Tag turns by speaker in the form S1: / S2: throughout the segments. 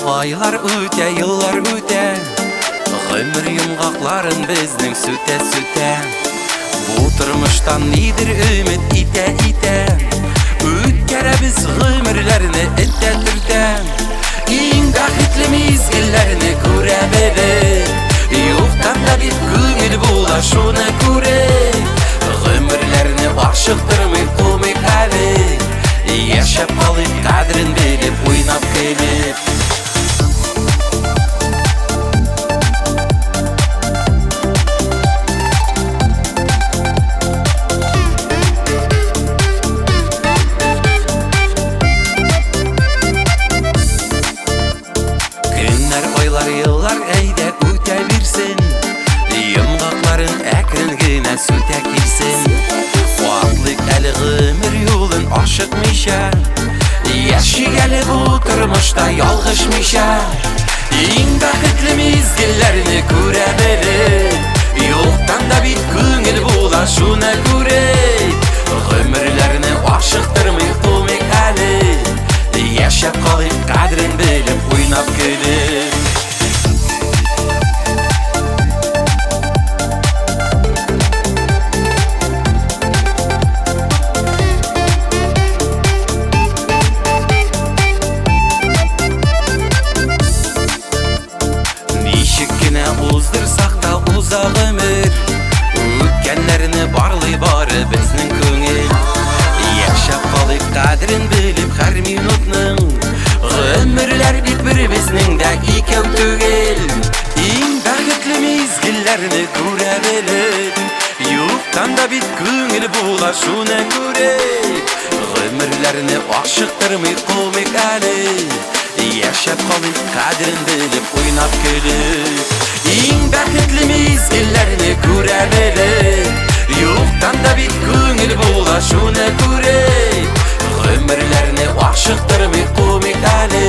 S1: Aylar öte, yıllar öte, ömür yumgaqların bizning süte. Bu turmuşdan nidir ümit ite. Ötkere biz ömürlerini ite. Eng baxtli mezgillerini ko'ra bilib, yo'qdan da bir ko'ngil bo'la shuni ko'rib, ömürlerini aşıqtirmay qo'ymay hali, yashab qolib qadrin bilib o'ynab kelib. Yıllar eyde öte bilsin, yumgaqların əkrengine süte kilsin. Vaatlik eli ömür yolun aşıkmışa, yaşı gelip oturmuşta yalgışmışa. Eng baxtli mezgillerini ko'ra bilib, yo'qdan da bir ko'ngil bo'la shuni ko'rib, ömürlerini aşıqtirmay qo'ymay hali, yashab qolib qadrin bilib o'ynab kelib. Uzdırsak da uzaq ömür, ötkenlerini barlay bari bizning ko'ngil. Yashab qolib qadrin bilib har minutning, ömürler bitmir bizning da ikov tugil. Eng baxtli mezgillerini ko'ra bilib, yo'qdan da bit ko'ngil bo'la shuni ko'rib, ömürlerini aşıqtirmay qo'ymay hali, yashab qolib qadrin bilib o'ynab kelib. Eng baxtli mezgillerini ko'ra bilib, yo'qdan da bir ko'ngil bo'la shuni ko'rib, ömürlerini aşıqtirmay qo'ymay hali,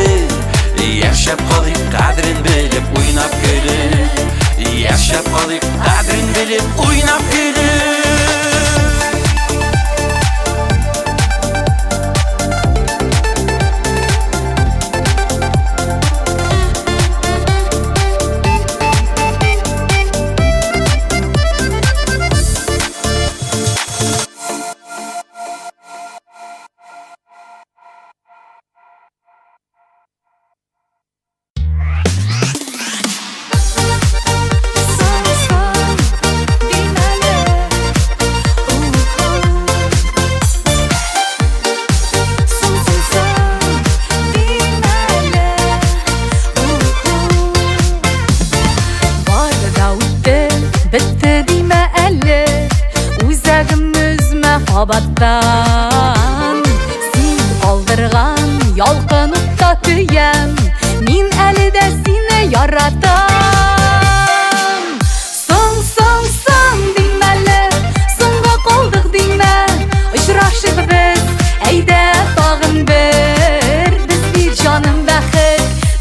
S1: yashab qolib qadrin bilib o'ynab kelib, yashab qolib qadrin bilib o'ynab kelib.
S2: Abattan sen kaldırgan yalqınıqta tüyem, min əli də seni yaratan. Son deməli, songa qaldıq demə, uçraşıq biz, əydə tağın bir, biz bir canım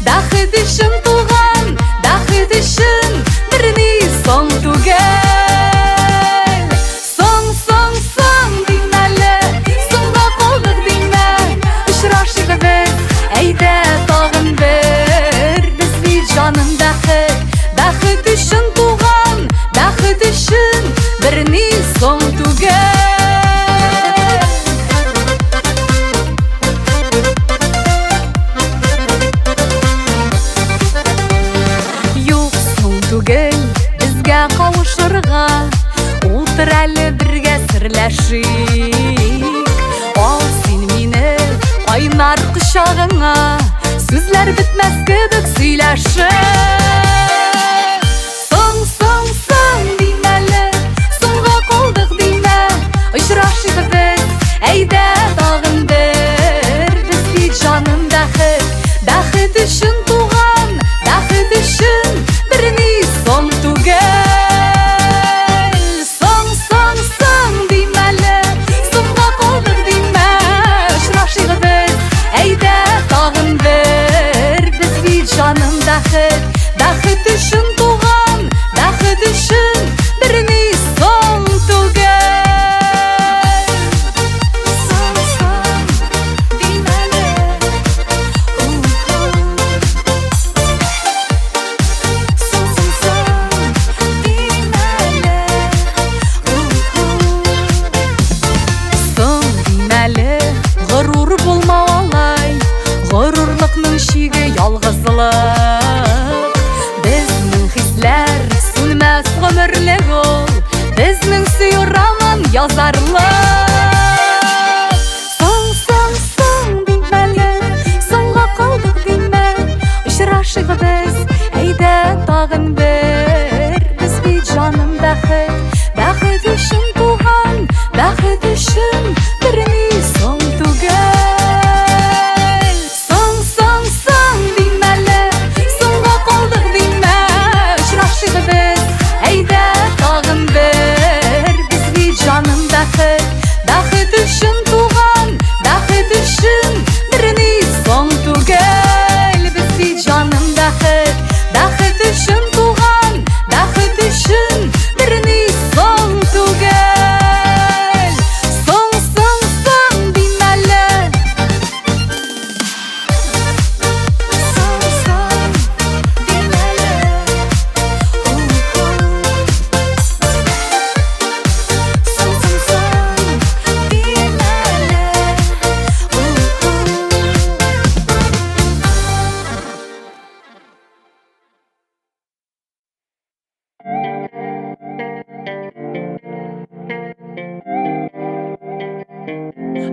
S2: bəxit üçün tuğan, bəxit üçün birini son tugel. Bəxit üçün tuğan, bəxit üçün birini son tugel. Yo'q son tugel bizga qavuşurga, o'tir әлі birga sirlashik. Al sen meni qaynar quchog'ingga, so'zlar bitmas kebek сөйләшик. Uçraşıq biz, əydə tağın bir, biz bir canım bəxit üçün tuğan, bəxit üçün birini son tugel. Son deməli, songa qaldıq demə, uçraşıq biz, əydə tağın bir. бәхет үшін туған, бәхет үшін біріне соң түгел. Соң деймәлі, соң деймәлі, соң деймәлі, ғұрур болмау алай, ғұрурлықның шиге ялғызлық. Безнең хисләр сүнмәс гомерлек ул, безнең сөю роман язарлык. Соң деймәле, соңга калдык деймә, очрашыйк без, әйдә тагын бер. Без бит җаным бәхет өчен туган, бәхет өчен берни соң түгел. Соң деймәле, соңга калдык деймә, очрашыйк без, әйдә тагын бер. Без бит җаным бәхет өчен туган, бәхет өчен берни соң түгел. Без бит җаным бәхет өчен туган, бәхет өчен берни соң түгел. Соң деймәле, соң деймәле,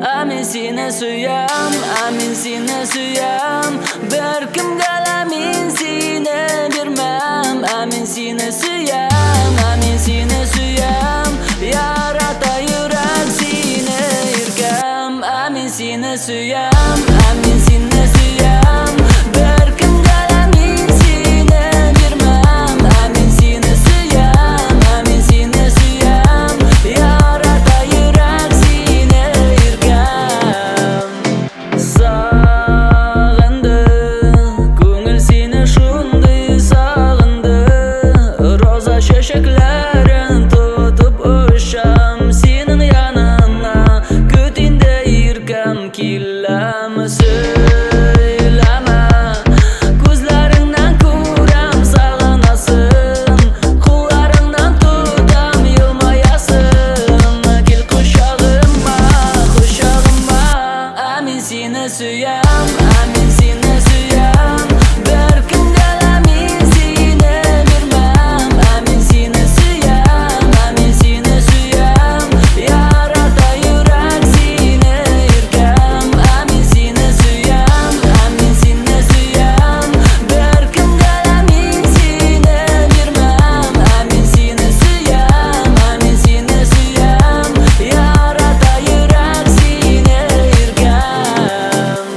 S3: Amin seni suyam, amin seni suyam, bir kimga amin seni bermem. Amin seni suyam, amin seni suyam, yarata yurak seni irkam. Amin seni suyam, amin seni suyam, bir kimga amin seni bermem. Amin seni suyam, amin seni suyam, yarata yurak seni irkam. Sağındı, көңіл seni шундай sağındı. Роза шешеклерін тұтып ұшам сенің янына, көтінде иркам келем. Сөйлеме, көзлеріңнен көрем сағынасың, қолдарыңнан тұтам елмаясың. Кел құшағыма, amin seni suyam, amin seni suyam, bir kimga amin seni bermem. Amin seni suyam, yarata yurak seni irkam. Amin seni suyam, bir kimga amin seni bermem. Amin seni suyam, yarata yurak seni irkam.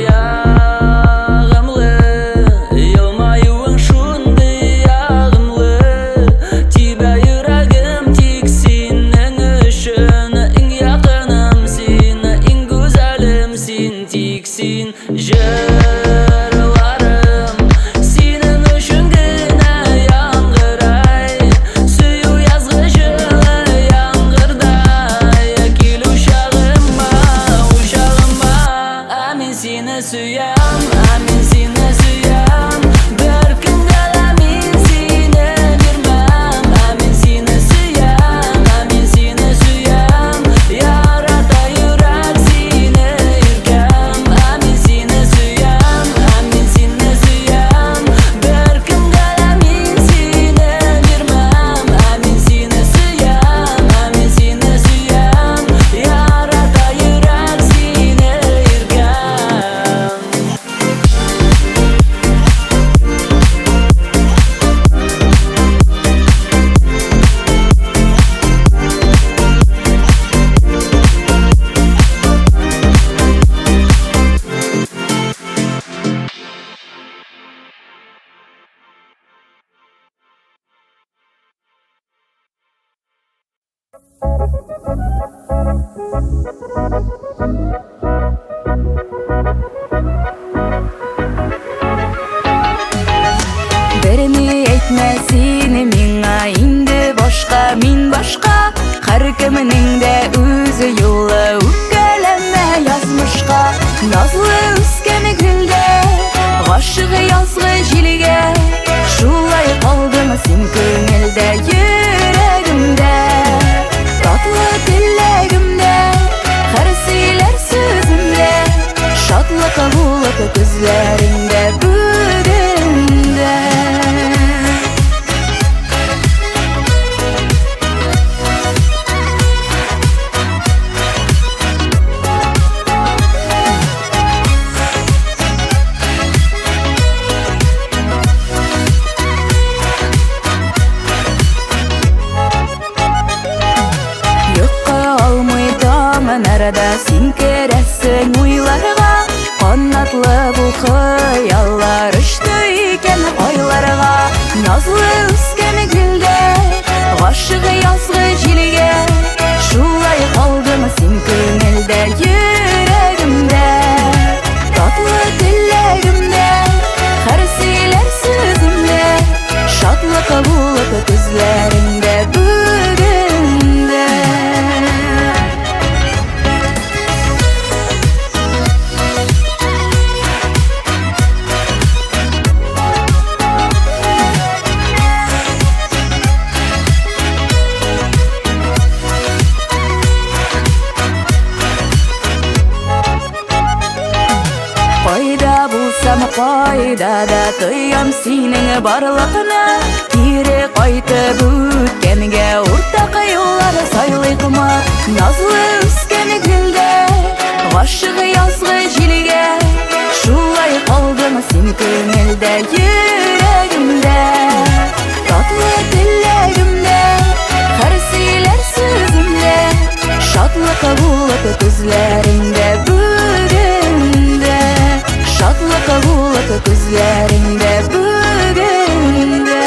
S3: Yağımlı, yılmayuың şunday yağımlı, тибә йөрәгем тик синең өчен. Иң якыным син, иң гүзәлем син, тик син. Җырларым синең өчен генә яңгырай, сөю язгы җылы яңгырдай. Кил учагыма, amin seni suyam, bir kimga amin seni bermem. Amin seni suyam, yarata yurak seni irkam. Amin seni suyam, bir kimga amin seni bermem. Amin seni suyam, yarata yurak seni irkam.
S2: Kiminin de özü yolu Öpkeleme yazmışka Nazlı üskeni gülde Aşığı yazgı jilge Şulay kaldın sen köngülde Yüreğimde Tatlı dilegimde Her siler sözümde Şatlık bulut gözlerinde Bugünde Nerede sen keresin uylarga Kanatlı bu hayallar Üçtüyken aylarga Nazlı üskeni gülde Aşığı yazgı jilge Şulay kaldın sen köngülde Yüreğimde Tatlı dilegimde Her siler sözümde Şatlık bulut gözlerinde Bugünde Пайда булсам пайда да тоям синең барлыгына Кире кайтып үткәнгә уртак юллар сайлыйкмы Назлы үскән гөлдә гашык язгы җилгә Шулай калдым син күңелдә йөрәгемдә Татлы теләгемдә һәр сөйләр сүземдә Шатлык булып күзләреңдә бүгендә Şatlık bulut gözlerinde bugünde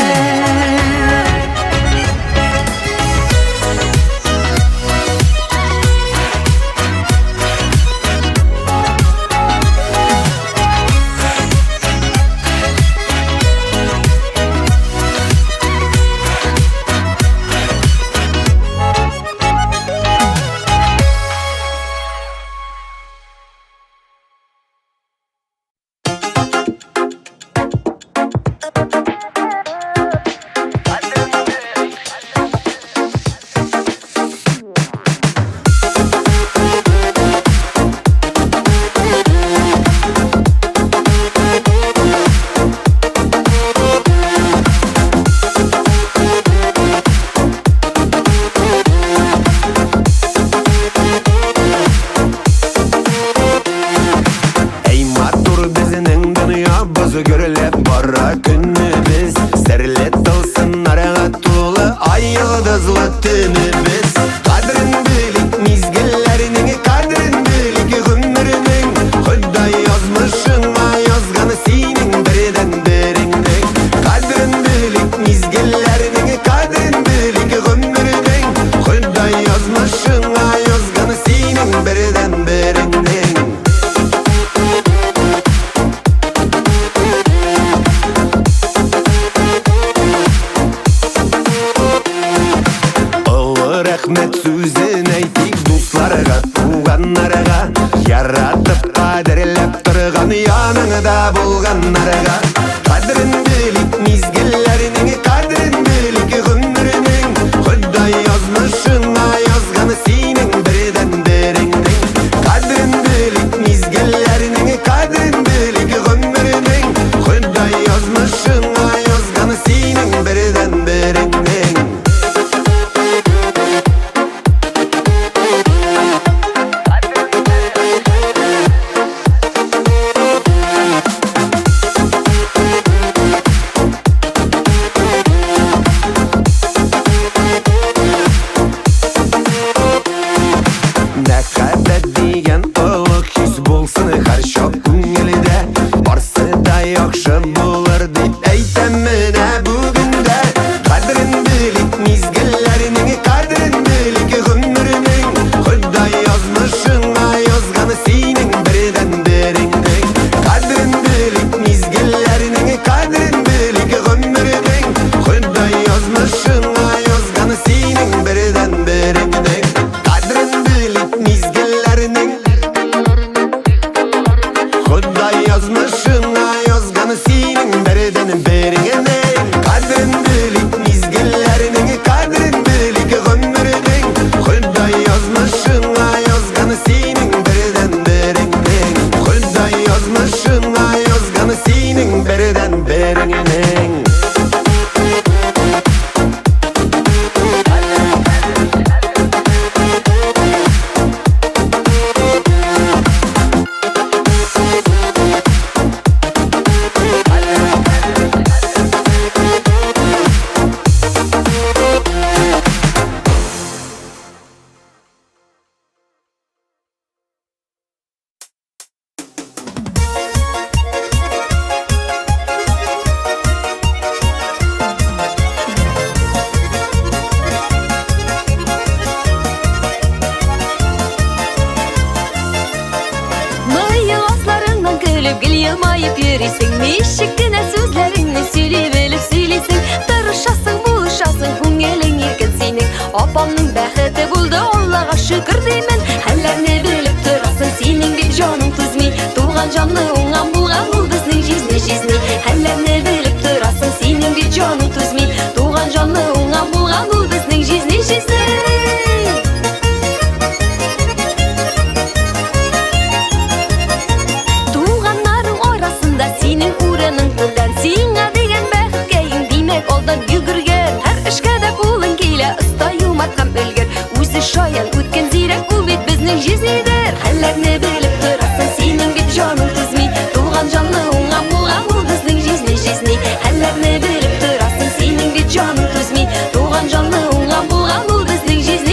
S4: Yazmışın ayozganı senin birden birinde
S2: Ничеккенә сүзләреңне сөйли белеп сөйлисең, тырышасың, булышасың, күңелең иркен синең. Апамның бәхете булды, Аллага шөкер деймен. Хәлләрне белеп торасың, синең бит җаның түзми. Туган җанны уңган булган ул безнең җизни. Хәлләрне белеп торасың, синең бит җаның түзми. Туган җанны уңган булган ул безнең җизни. Туганнарың арасында синең урының түрдән, сиңа дигән бәхеткә иң димәк алдан йөгергән. Һәр эшкә дә кулың килә, оста юмарт һәм өлгер. Үзе шаян үткән зирәк ул бит безнең җизнидер. Хәлләрне белеп торасың, синең бит җаның түзми. Туган җанны уңган булган ул безнең җизни. Хәлләрне белеп торасың, синең бит җаның түзми. Туган җанны уңган булган ул безнең җизни.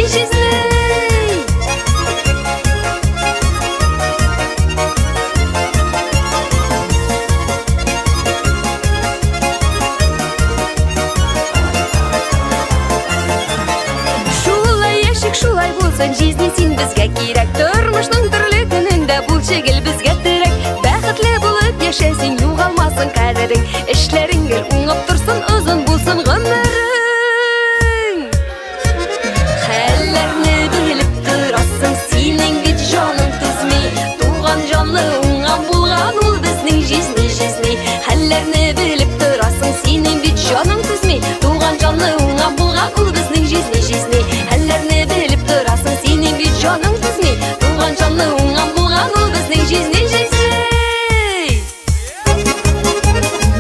S2: Шулай булсын җизни, син безгә кирәк. Тормышның төрле көнендә булчы гел безгә терәк. Бәхетле булып яшәсен, югалмасын кадерең. Эшләрең гел уңып торсын, озын булсын гомерең. Хәлләрне белеп торасың, синең бит җаның түзми. Туган җанны уңган булган ул безнең җизни. Хәлләрне белеп торасың, синең бит җаның түзми. Туган җанны уңган булган ул безнең җизни. Хәлләрне белеп торасың, синең бит җаның түзми. Туган җанны уңган булган ул безнең җизни.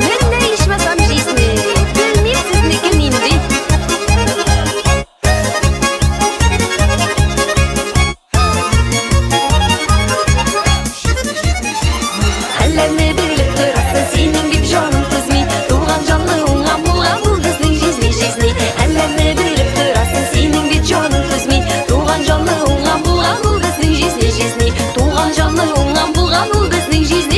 S2: Менә ичмасам җизни, белмим сезнекен инде. Хәлләрне белеп торасың, синең бит җаның түзми. Туган җанны уңган булган ул безнең җизни. Хәлләрне белеп торасың, синең бит җаның түзми. Туган җанны уңган булган ул безнең җизни. Туган җанны уңган булган ул безнең җизни.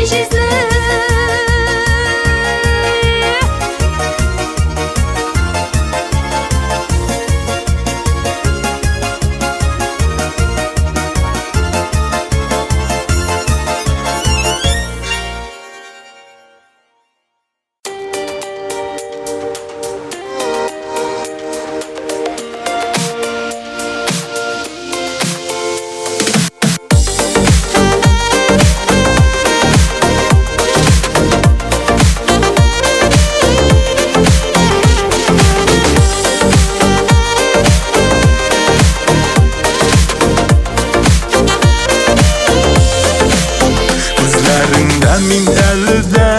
S4: Мин әле дә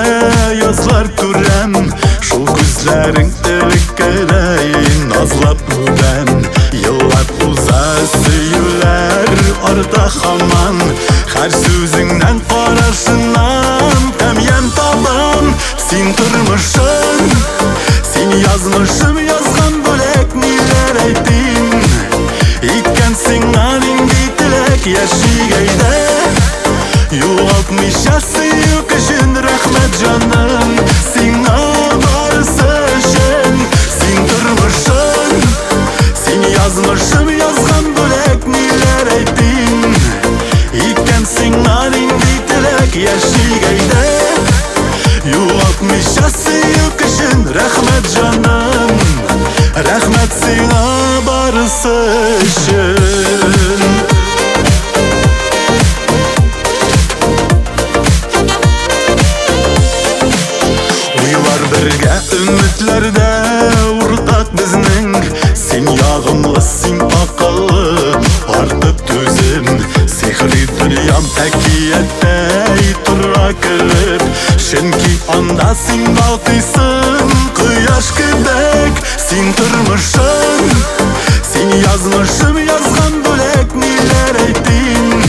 S4: язлар күрәм, шул күзләрең элеккерәй назлап үбәм. Еллар уза, сөюләр арта һаман, һәр сүзеңнән, карашыңнан тәмям табам. Син тормышым, син язмышым, язган бүләк ниләр әйтим. Икәнсең нинди теләк яшигәйдә, югалтмыйча сөюк өчен рәхмәт җаным. Сиңа барысы өчен, син тормышым, син язмышым, язган бүләк ниләр әйтим. Икәнсең нинди теләк яшигәйдә, югалтмыйча сөюк өчен рәхмәт җаным. Рәхмәт сиңа барысы өчен. Бергә өметләрдә уртак безнең, син ягымлы, син акыллы, артып түзем. Сихри дөньям әкияттәй тора кереп, чөнки анда син балкыйсың кояш кебек. Син тормышым, син язмышым, язган бүләк ниләр әйтим.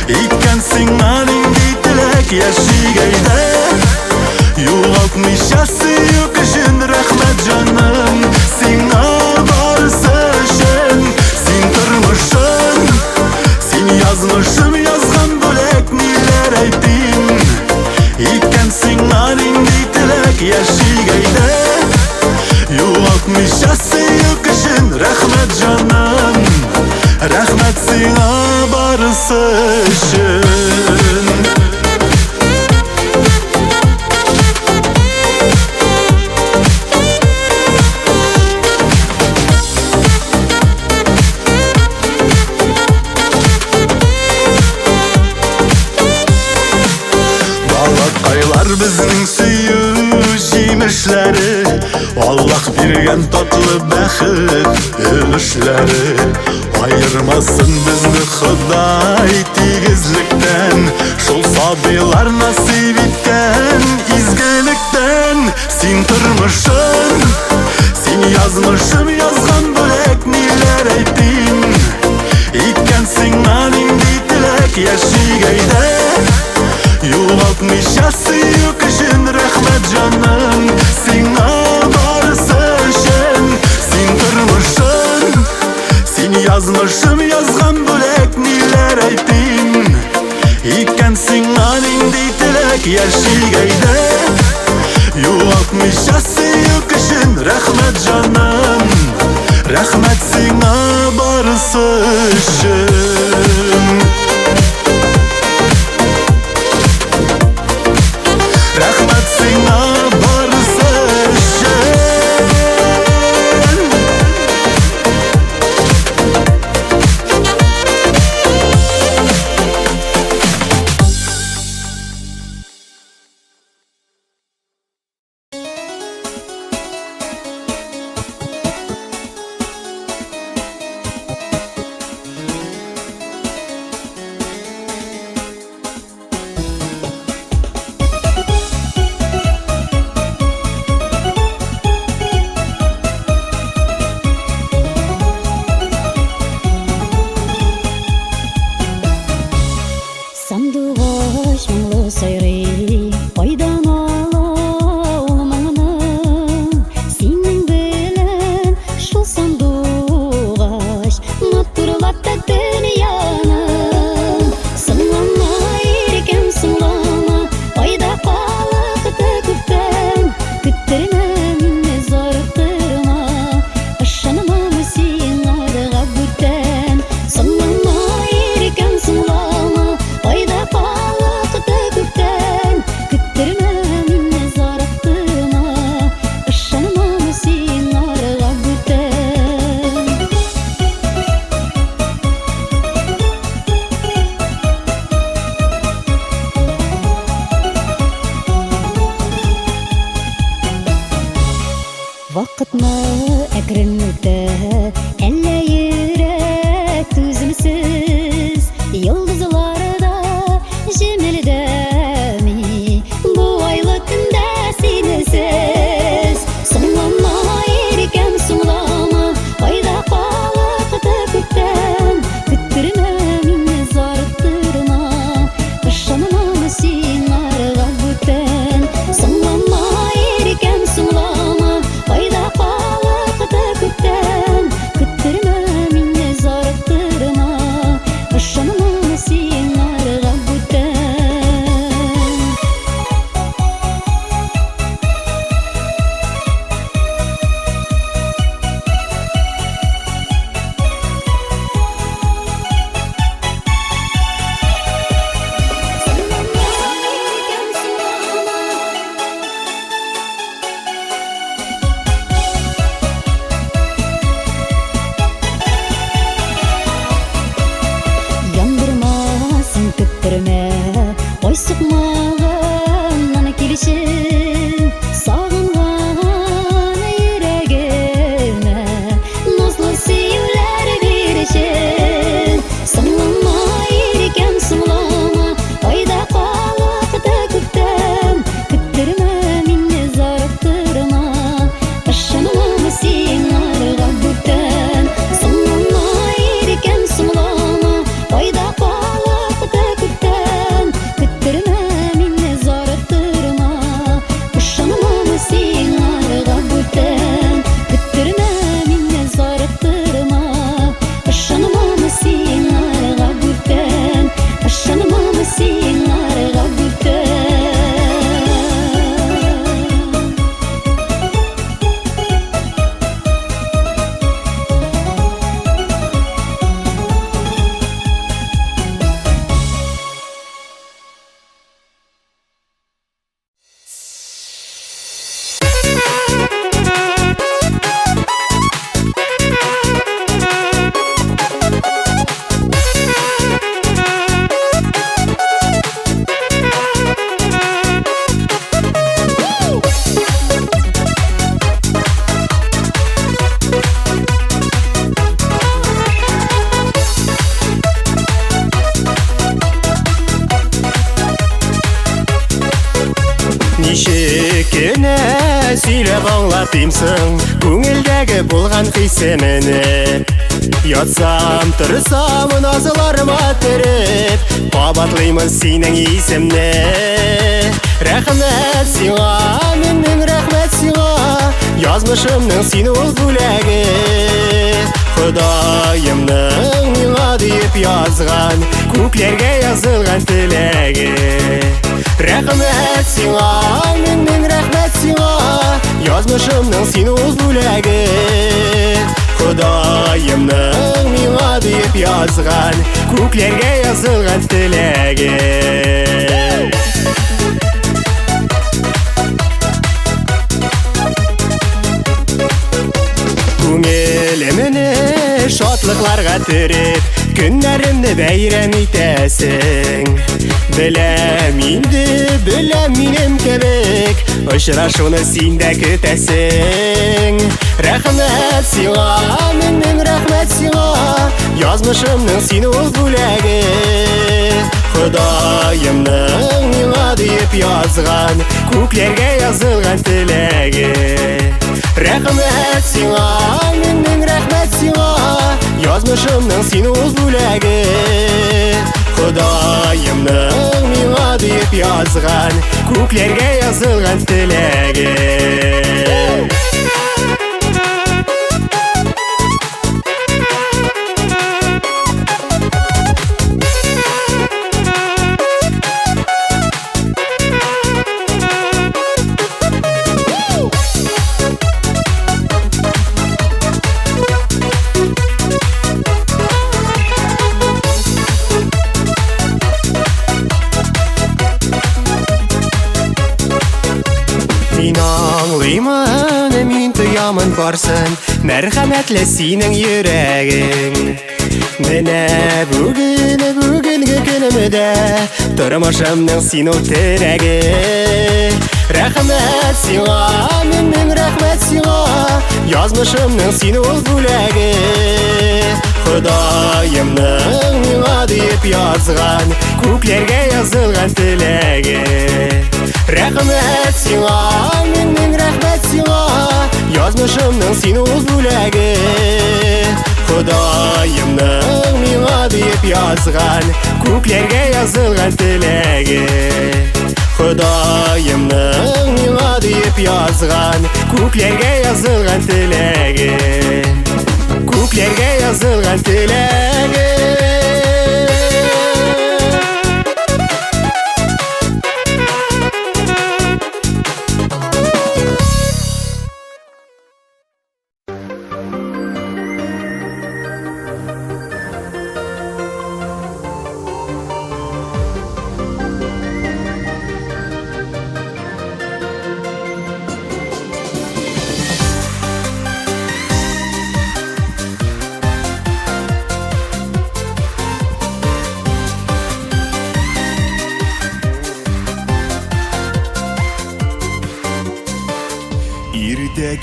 S4: Икәнсең нинди теләк яшигәйдә, югалтмыйча сөюк өчен рәхмәт җаным. Сиңа барысы өчен, син тормышым, син язмышым, язган бүләк ниләр әйтим. Икәнсең нинди теләк яшигәйдә, югалтмыйча сөюк өчен рәхмәт җаным. Рәхмәт сиңа барысы өчен. Бар безнең сөю җимешләре, Аллаһ биргән татлы бәхет өлешләре. Аермасын безне Ходай тигезлектән, шул сабыйлар насыйп иткән изгелектән. Син тормышым, син язмышым язган бүләк, ниләр әйтим. Икәнсең нинди теләк яшигәйдә, югалтмыйча сөю көчен рәхмәт җаным, сиңа барысы өчен. Син тормышым, син язмышым язган бүләк, ниләр әйтим. Икәнсең нинди теләк яшигәйдә, югалтмыйча сөю көчен рәхмәт җаным, рәхмәт сиңа барысы өчен. Рәхмәт сиңа барысы өчен.
S5: Сандуғаш мұңлы сайрый, қайдан ала ул маңаны. Синең белән шул сандуғаш матурлатты дөньяны. Соңлама иркәм, соңлама, кайда калыкты күптән. Көттермә мине, зарыктырма, ышанма син арыга бүтән. Соңлама иркәм, соңлама, кайда калыкты күптән. Көттермә мине, зарыктырма, ышанма син арыга бүтән. Вакытны әкрен үтә, әллә йөрәк түземсез. Йолдызларда җемелдәми, бу айлы төндә синесез. Соңлама иркәм, соңлама, кайда калыкты күптән. Көттермә мине, зарыктырма, ышанма син арыга бүтән. Соңлама иркәм, соңлама, кайда калыкты
S6: Ничек кенә сөйләп аңлатыймсың күңелдәге булган хисемне. Ятсам, торсам, назларыма тереп, кабатлыймын синең исемне. Рәхмәт сиңа, минем рәхмәт сиңа, язмышымның син ул бүләге. Ходаемның миңа дип язган, күкләргә язылган теләге. Рәхмәт сиңа, минем рәхмәт сиңа, язмышымның син ул бүләге. Ходаемның миңа дип язган, күкләргә язылган теләге. Күңелемне шатлыкларга төреп, көннәремне бәйрәм итәсең. Беләм инде, беләм минем кебек, очрашуны син дә көтәсең. Рәхмәт сиңа, минем рәхмәт сиңа, язмышымның син ул бүләге. Ходаемның миңа дип язган, күкләргә язылган теләге. Рәхмәт сиңа, минем рәхмәт сиңа, язмышымның син ул бүләге. Ходаемның миңа дип язган, күкләргә язылган теләге. Мин тоямын барсын, мәрхәмәтле синең йөрәгең. Менә бүгенге көнемдә тормышымның син ул терәге. Рәхмәт сиңа, минем рәхмәт сиңа, язмышымның син ул бүләге. Ходаемның миңа дип язган, күкләргә язылган теләге. Рәхмәт сиңа, минем рәхмәт сиңа, язмышымның син ул бүләге. Ходаемның миңа дип язган, күкләргә язылган теләге. Ходаемның миңа дип язган, күкләргә язылган теләге. Күкләргә язылган теләге.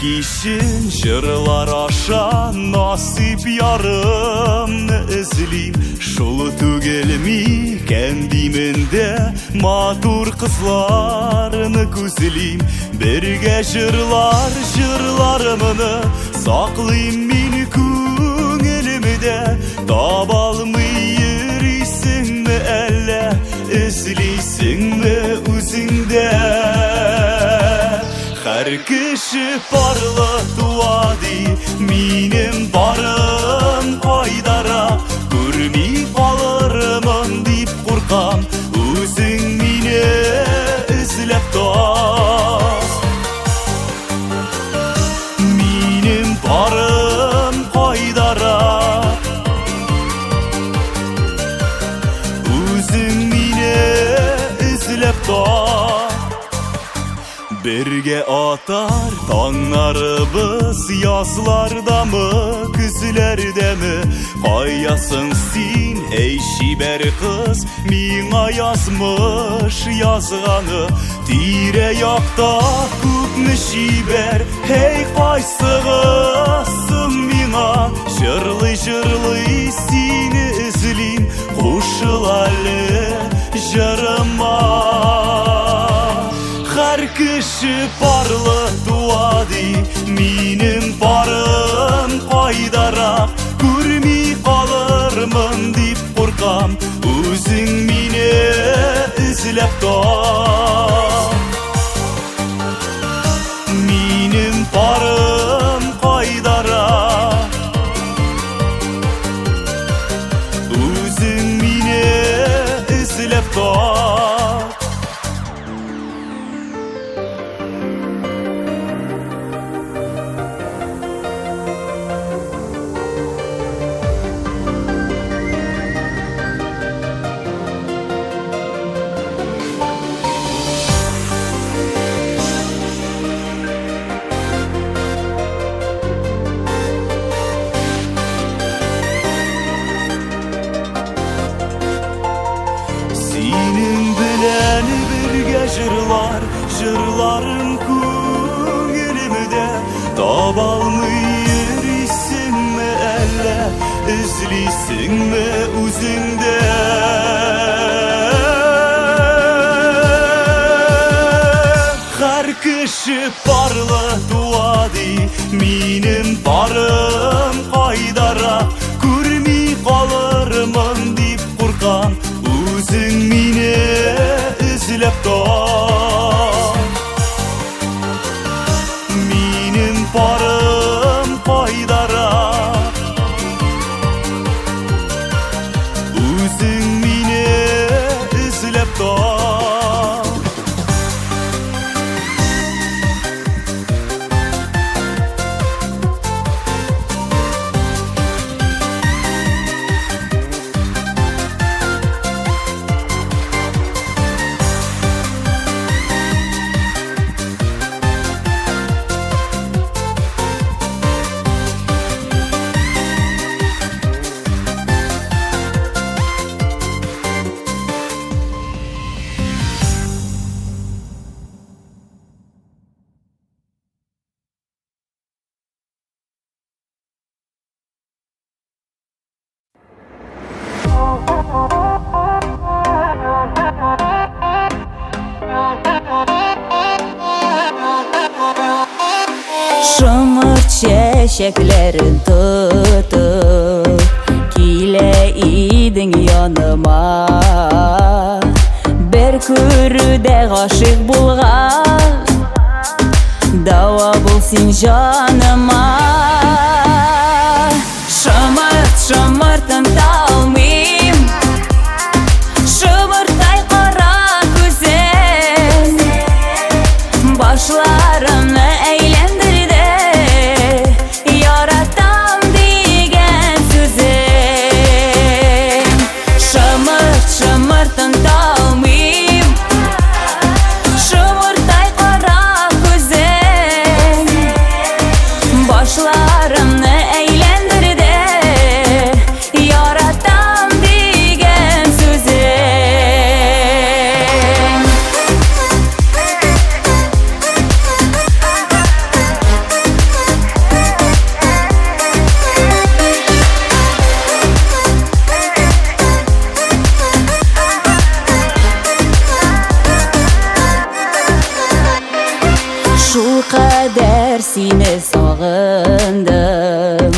S4: Кишин җырлар аша насип ярымны эзлим. Шул түгел микән димендә матур кызларны күзлим. Бергә җырларымны саклыйм мин күңелемдә. Таба алмый йөрисеңме әллә, эзлисеңме үзеңдә? Һәр кеше парлы туа ди, минем барым кайдара. Күрми калырмын дип куркам, үзең мине эзләп тор. Минем барым кайдара, үзең мине эзләп тор. Бергә атар таңнарыбыз, язлардамы, күзләрдәме? Каясың син, әй шибәр кыз, миңа язмыш язганы. Тирә-якта күпме шибәр, әй кайсыгысың миңа? Җырлый сине эзлим, кушыл әле җырыма. Her kişi parlı tuadi, minim parım qaydarak, Görmey kalırmın dip korkam, Özün mini izlep tap. Minim parım qaydarak, Özün mini izlep tap. Senin bilen birge jırlar, jırların köngülümde Tabalmıyırısın mı elle, izlisin mi üzünde Her kişi parlı tuadi, minim parım qaydarak, Görmey kalırmın dip korkam, Özün mini izlep tap. Minim parım qaydarak, Özün mini izlep tap.
S3: Şımır çeşeklerin tutup Kile idin yanıma Bir körüde aşık bulgan Dava bulsun canıma Şımırtın talmim Şımırtay kara güzel Başlarını eğlendirdi Yaratam diyen sözüm Şımırtın talmim Şımırtay kara güzel Başlarını eğlendirdi Yaratam diyen sözüm Şu kadar seni sağındım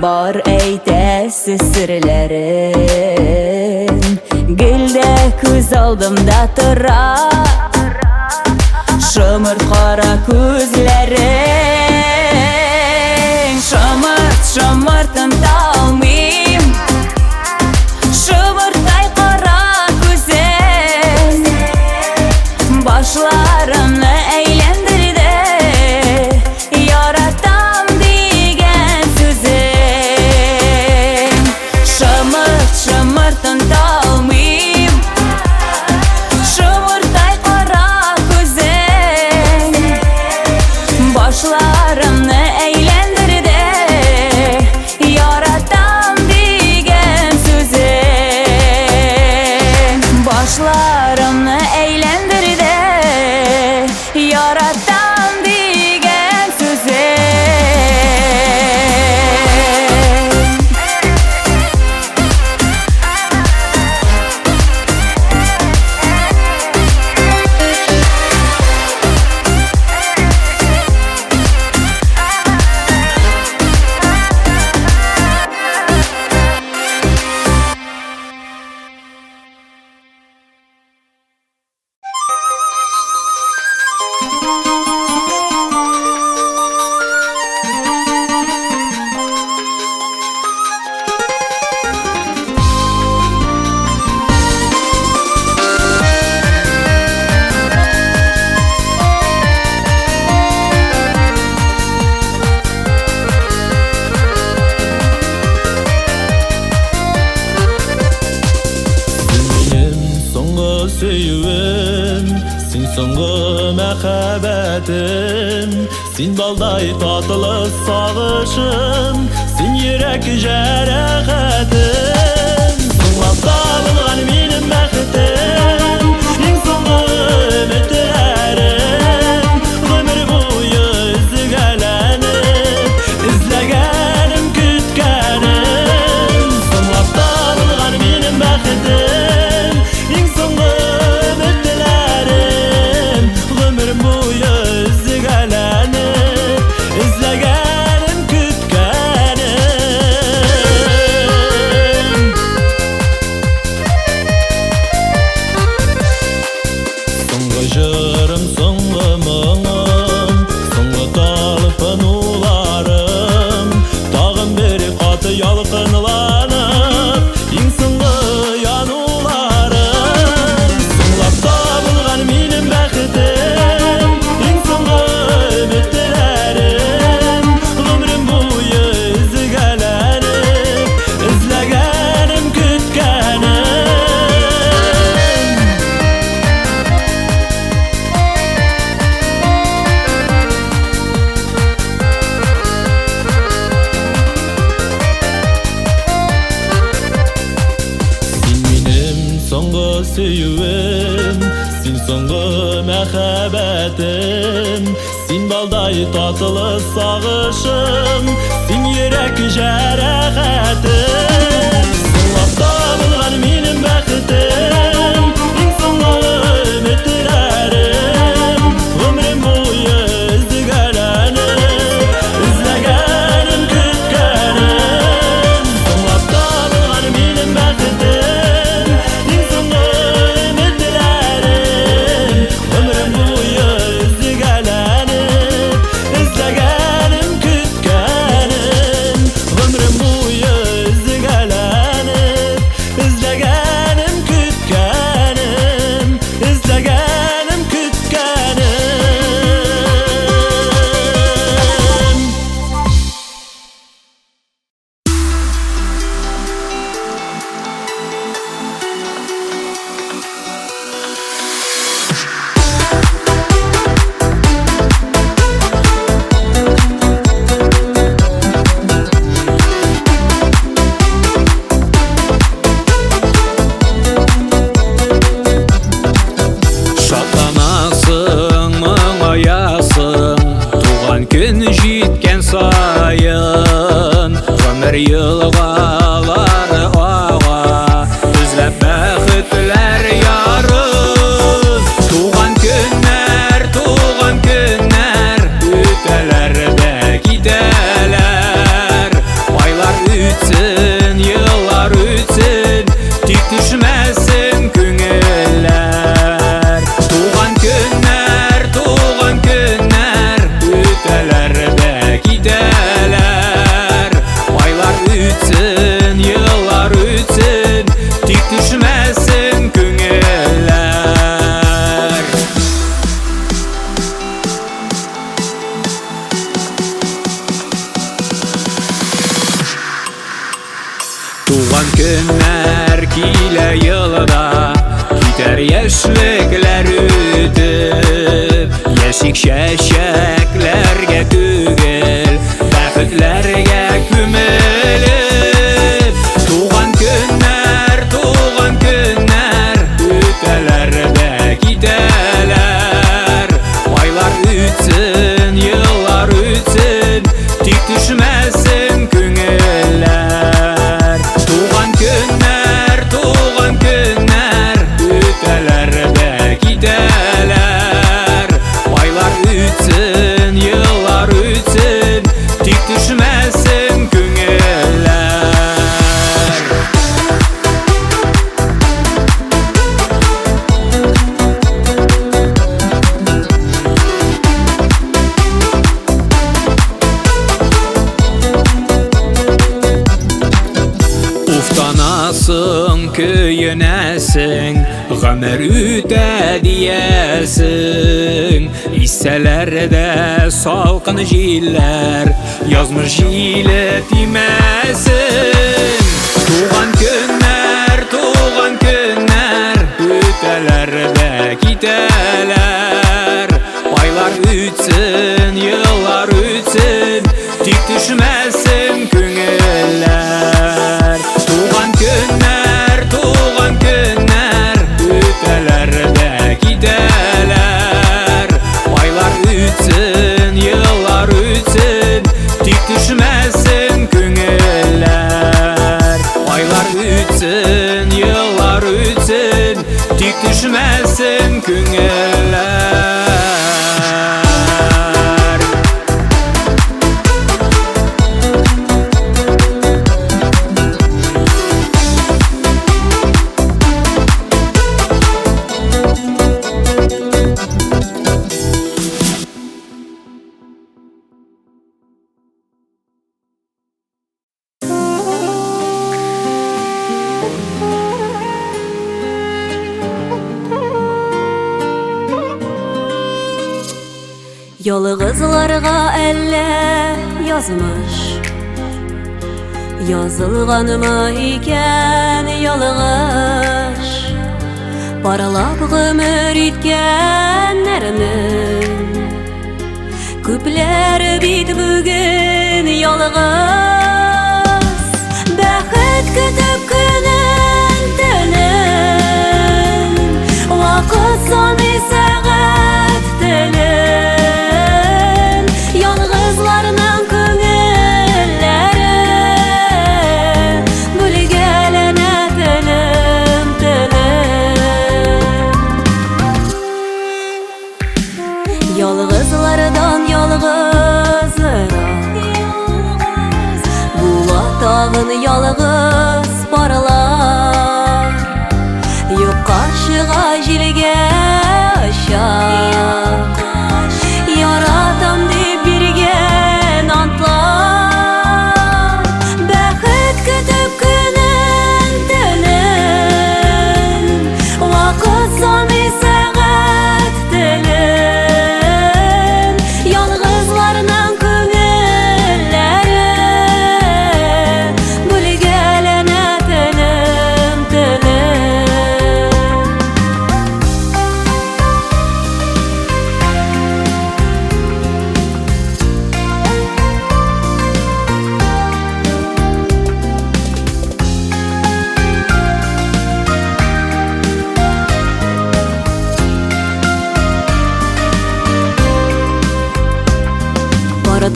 S3: Bar eytesi sırların Gülde göz aldımda tıra Şımır kara gözlerin Şımırtın talmim Şımırtay kara güzel Başlarını eğlendirdi Yaratam diyen sözüm Şımırtın talmim Şımırtay kara güzel Başlarını eğlendirdi Yaratam diyen sözüm Başlarını eğlendirdi Yaratam diyen sözüm
S4: мәхәббәтем, син балдай татылы сагышым, син йөрәк җәрәхәтем. Соңлап табылган минем бәхетем, иң соңгы өметләрем, гомер буе изгәләнеп, эзләгәнем, көткәнем. Соңлап табылган минем бәхетем, иң соңгы өметләрем, гомер буе изгәләнеп, эзләгәнем, көткәнем. Соңгы җырым, соңгы моңым, соңгы талпынуларым, тагын бер каты ялкынланып, иң соңгы януларым. Соңлап табылган минем бәхетем, иң соңгы өметләрем, гомрем буе изгәләнеп, эзләгәнем, көткәнем. Син минем соңгы сөюем, син соңгы мәхәббәтем, син балдай татылы сагышым, син йөрәк җәрәхәтем. Соңлап табылган минем бәхетем, иң соңгы өметләрем, гомрем буе изгәләнеп, эзләгәнем, көткәнем. Соңлап табылган минем бәхетем, иң соңгы өметләрем, гомрем буе изгәләнеп, эзләгәнем, көткәнем. Гомрем буе изгәләнеп, эзләгәнем, көткәнем, эзләгәнем, көткәнем. Шатланасың, моңаясың, туган көн җиткән саен, гомер елгалары ага, эзләп бәхетләр ярын. Туган көннәр, үтәләр дә китәләр, айлар үтсен, еллар үтсен, тик төшмәсен күңелләр. Туган көннәр, үтәләр дә китәләр, айлар үтсен, еллар үтсен, тик төшмәсен күңелләр. Туган көннәр килә елда, китәр яшьлекләр үтеп, яшик чәчәкләргә түгел, бәхетләргә күмелеп. Туган көннәр, үтәләр дә китәләр, айлар үтсен, еллар үтсен, тик төшмәсен күңелләр. Туган көннәр, үтәләр дә китәләр, айлар үтсен, еллар үтсен, тик төшмәсен күңелләр. Уфтанасың, көенәсең, гомер үтә диясең, исәләр дә салкын җилләр, язмыш җиле тимәсен. Туган көннәр, үтәләр дә китәләр,
S7: ütsin, yıllar ütsin, tik düşmesin köngüller. Tuğan günler öteler de gideler. Aylar ütsin, yıllar ütsin, tik düşmesin köngüller. Aylar ütsin, yıllar ütsin, tik düşmesin köngüller.
S3: Yolg'izlarga elle yazmış, yazılganmı iken yolg'iz, paralab g'umr etkenlerinin ko'plar bit bugun yolg'iz. Baxit kutib kunin tunin, vaqt soni saat tilin. Yolg'izlardan yolg'izroq Bulat tag'in yolg'iz porlar. Yo'q qarshiga jilga ashaq yaratam deb bergan antlar. Baxit kutib kunin tunin, vaqt soni saat tilin.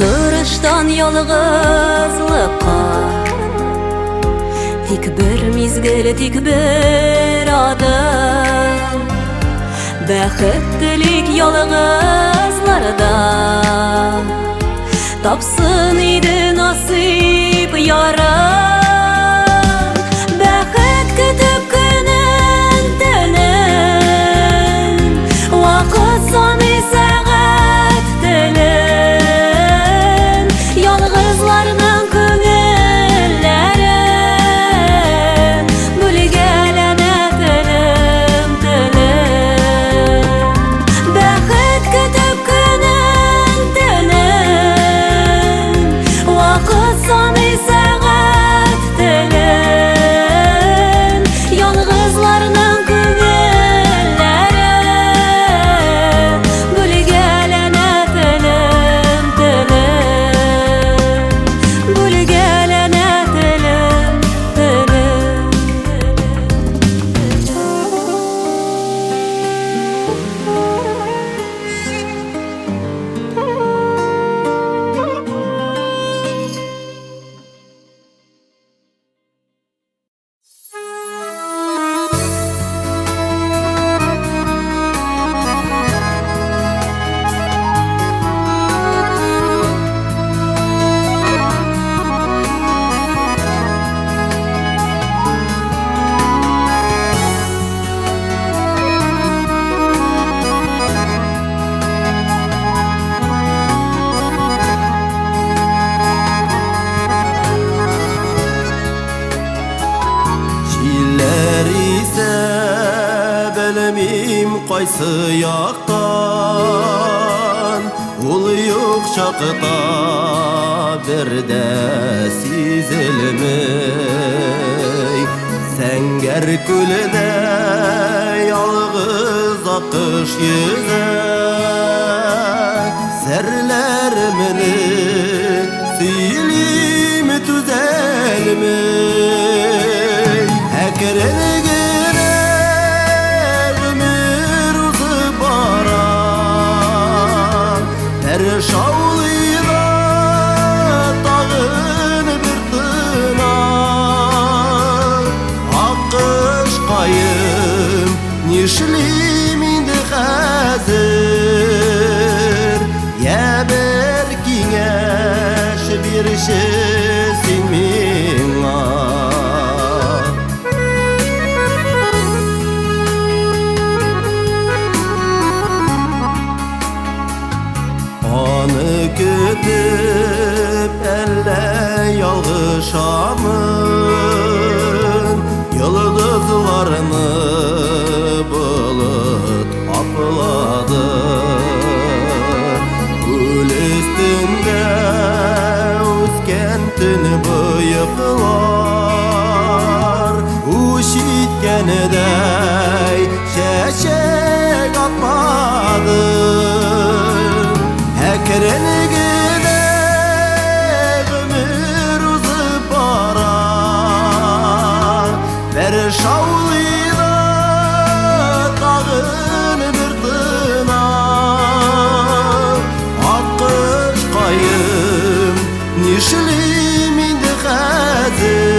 S3: Duruştan yolg'izlikqa tik bir mizgil, tik bir adım. Baxtlik yolg'izlarda topsin edi nasib yarim. Baxit kutib kunin tunin, vaqt soni saat tilin. Yolg'izlarning ko'ngillari bo'lg'alana tilim tilim. Baxit kutib kunin tunin, vaqt soni saat tilin. Yolg'izlarning ko'ngillari bo'lg'alana tilim tilim.
S6: Qaysı yaqdan ul yo'q chaqda birde sizilmey. Senger kulida yolg'iz oqish yüzek бәрі шаулыйда тағын бір тына аққыш қайым нешлейм инді қазір я бір кеңеш берші сен меңа аны күтіп әллә ялғышамын йылдызларны бұлыт аплады гүл үстінде өскен түн бұйықлар уш иткенедей шәшек атмады әкірінігіне ғүмір ұзып бара бәрі шаулыйда тағын бір тына аққыш қайым нешлейм инді қазір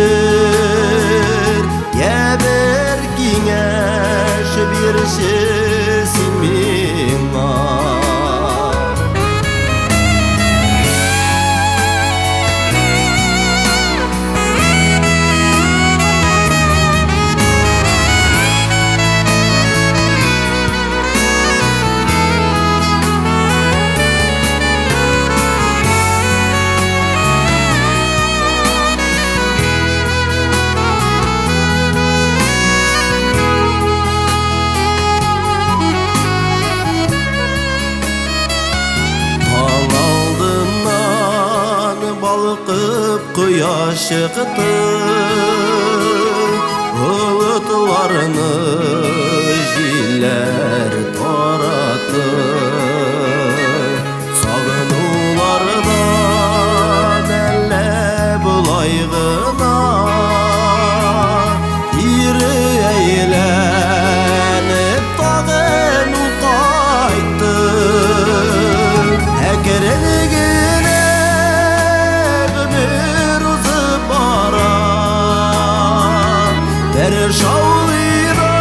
S6: я бір кеңеш берші сен меңа балқып құяш шықты бұлытларны желлер таратты сағынулардан әллә бұлай ғына кері әйленіп тағын қайтты әкірінігіне бәрі шаулыйда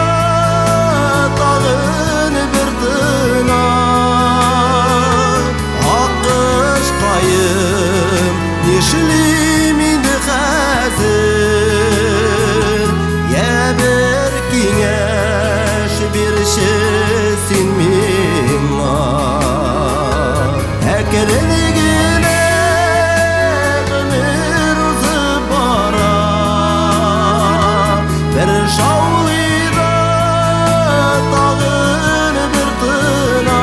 S6: тағын бір тына аққыш қайым нешлейм инді қазір я бір кеңеш берші сен меңа әкірінігіне ғұмыр ұзып бара бәрі шаулыйда тағын бір тына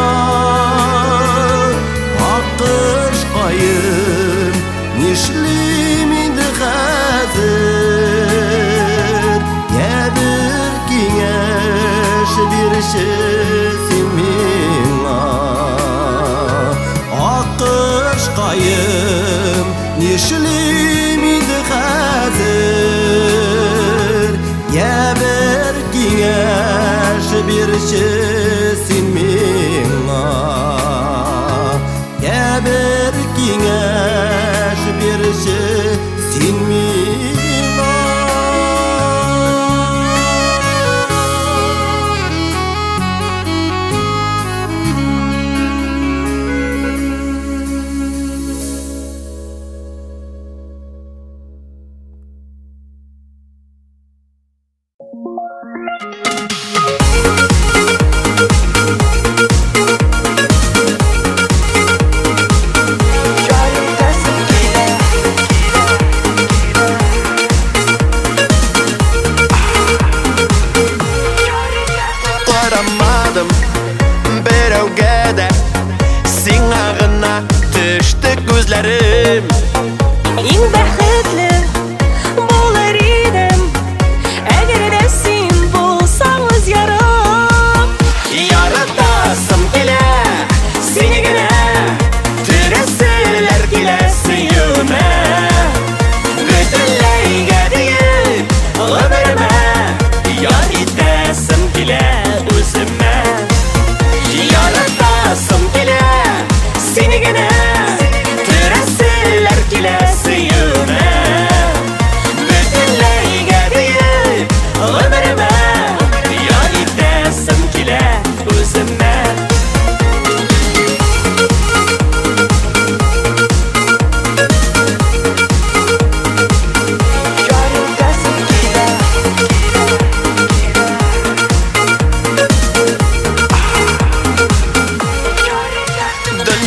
S6: аққыш қайым нешлейм инді қазір я бір кеңеш берші сен меңа аққыш қайым нешлейм инді қазір я бір кеңеш берші сен меңа я бір кеңеш берші сен меңа
S8: Қарамадым біреуге де сиңа ғына түсті көзлерім
S3: Ең бақытлы болар едім әгер де сен болсаң өз ярым
S8: Яратасым келе сені генә түрәселер келе сөюіме Бөтенләйгә дейін ғұмырыма яр итәсім келе өзіме Яратасым келе сені генә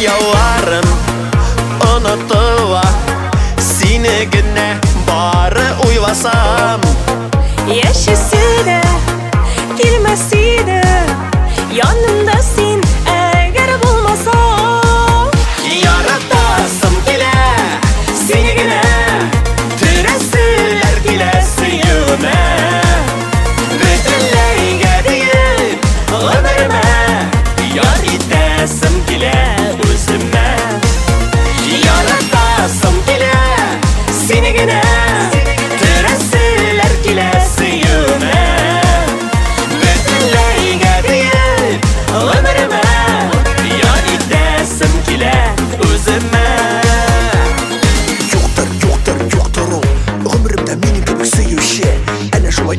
S8: yalvarım unutuva seni gene bari uylasam
S3: Yaşası da gülmesi de yanımda sen eğer bulmasam
S8: Yaratasım kile seni gene Türesiler kilesi yüme Bütünleyge değil ömrüme Yar itesim kile özüme Yaratasım kile seni gene Türesiler kilesi yüme Bütünleyge değil ömrüme Yar itesim kile özüme
S9: Yoktur o ömrümde benim gibi sevişi Ana şolay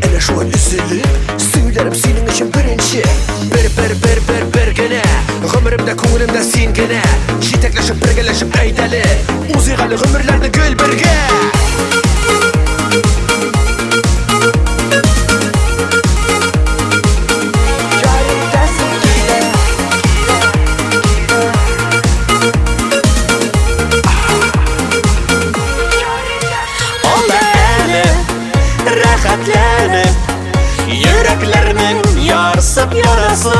S9: üzülüp Söylerim senin için birinci Bir gene Ömrümde ko'nglimde sen gene Yetekleşip birgeleşip eydeli Uzigalı ömürlerde gül birge
S8: Rahatlanıp yüreklerinin yarsıp yarası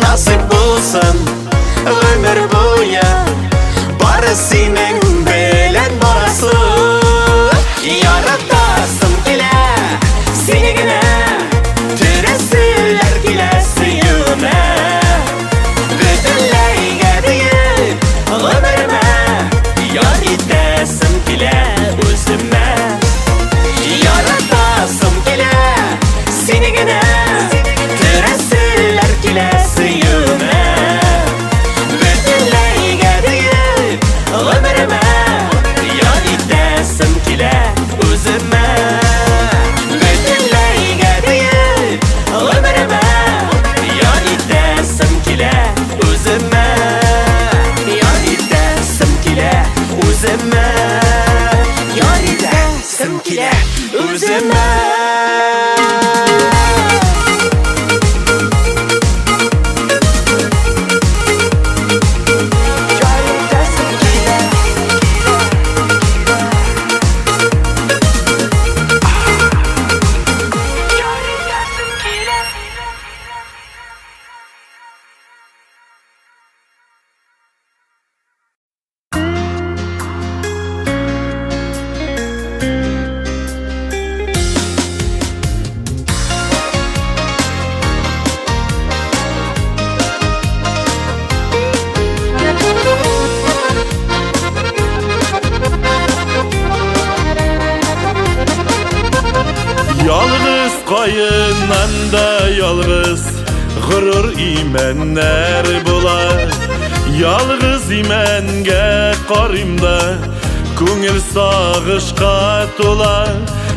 S8: Nasip bulsun ömür boyu Bari senin bilen barası Yaratasım kile seni gine Türesiler kilesi yüme Bütünleyge değil ömrüme Yar itesim kile özüme Yaratasım kile seni gine Türesiler kilesi yüme Bütünleyge değil ömrüme Yar itesim kile özüme Bütünleyge değil ömrüme Yar itesim kile özüme Yar itesim kile özüme Yar itesim kile özüme
S4: Yalğız qayından da yalğız Gurur imenler bular Yalğız imenge qarimda Көңіл sağışqa tolar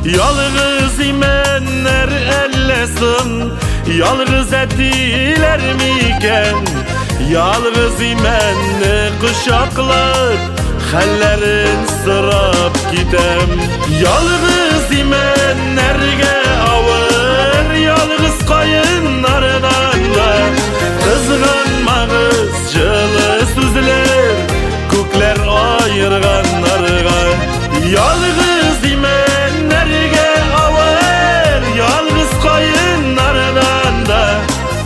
S4: Yalğız imenler ellesin Yalğız etiler miken Yalğız imenni kuşaklar Hallerin sırap gidem Yalğız imenlerge avır Yalğız qayınlardan da Kızgınmağız жылы süzler Kökler ayırganlarga Yalğız imenlerge avır Yalğız qayınlardan da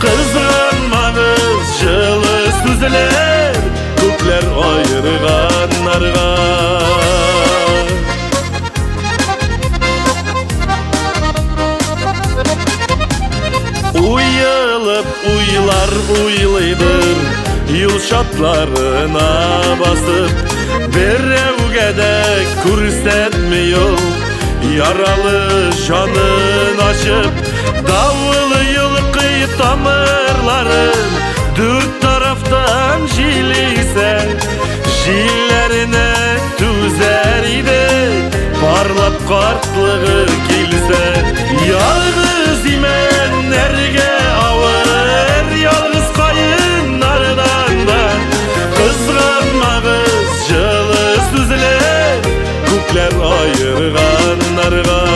S4: Kızgınmağız жылы süzler Kökler ayırganlarga Uyılıp uylar uylaydır Yıl şatlarına basıp Berevge de көрсетmiyor Yaralı canın açıp Davul yılqı tamirların Dört taraftan jilise Jillerine tüzer idi Parlap kartlığı kilse Yalğız imenlerge avır Yalğız qayınlardan da Kızgınmağız жылы süzler Kökler ayırganlarga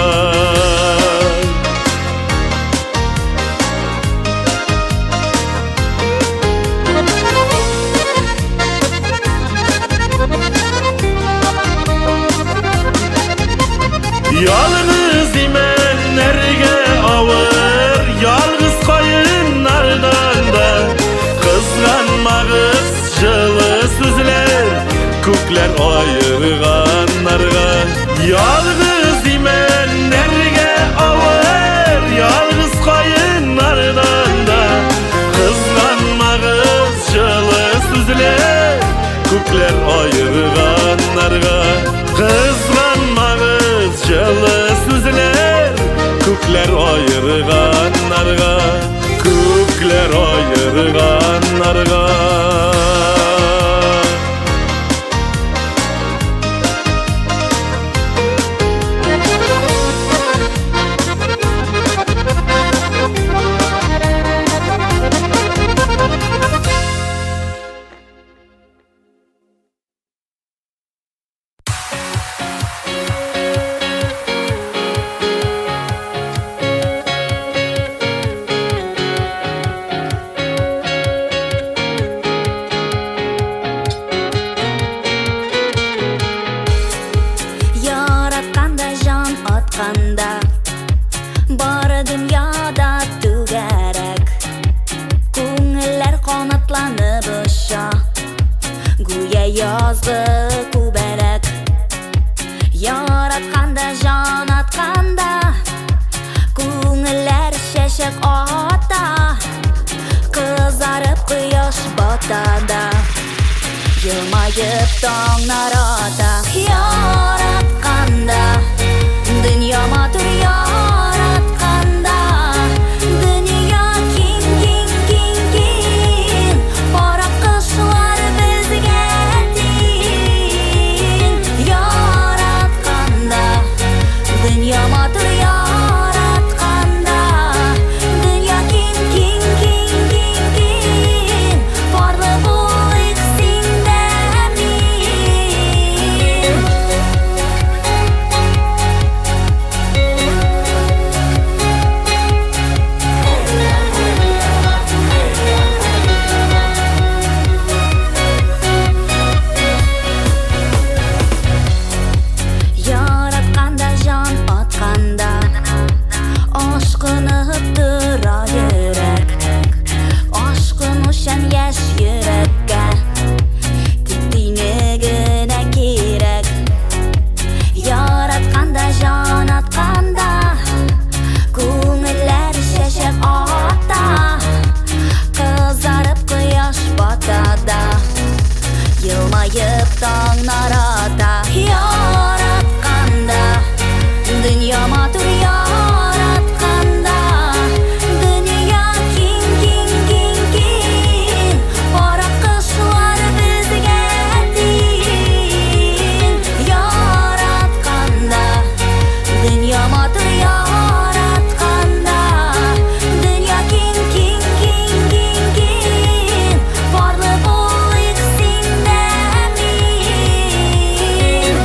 S4: üzüler Kökler ayırganlarga Kızganmağız жылы süzüler Kökler ayırganlarga Kökler ayırganlarga
S5: Бар dünyada tügerek Күңелләр канатланып ұша Гүя язды күбәрәк Яратканда жан атканда Күңелләр шәшек ата Кызарып кояш батада Елмайып таңнар ата Яратканда Dünya матур яратканда Dünya киң, киң, киң, киң Барак кышлар безгә тиң Яратканда Dünya матур яратканда Dünya киң, киң, киң, киң, киң Барлы булыйк синдә мин Яратканда жан атканда Ашкынып тора йөрәк Ашкын өчен яшь йөрәккә Тик тиңе генә кирәк Яратканда жан атканда Күңелләр шәшәк ата Кызарып кояш батада Елмайып таңнар ата Яратканда Dünya матур яратканда Dünya киң, киң, киң, киң Барак кышлар безгә тиң Яратканда Dünya матур яратканда Dünya киң, киң, киң, киң, киң Барлы булыйк синдә мин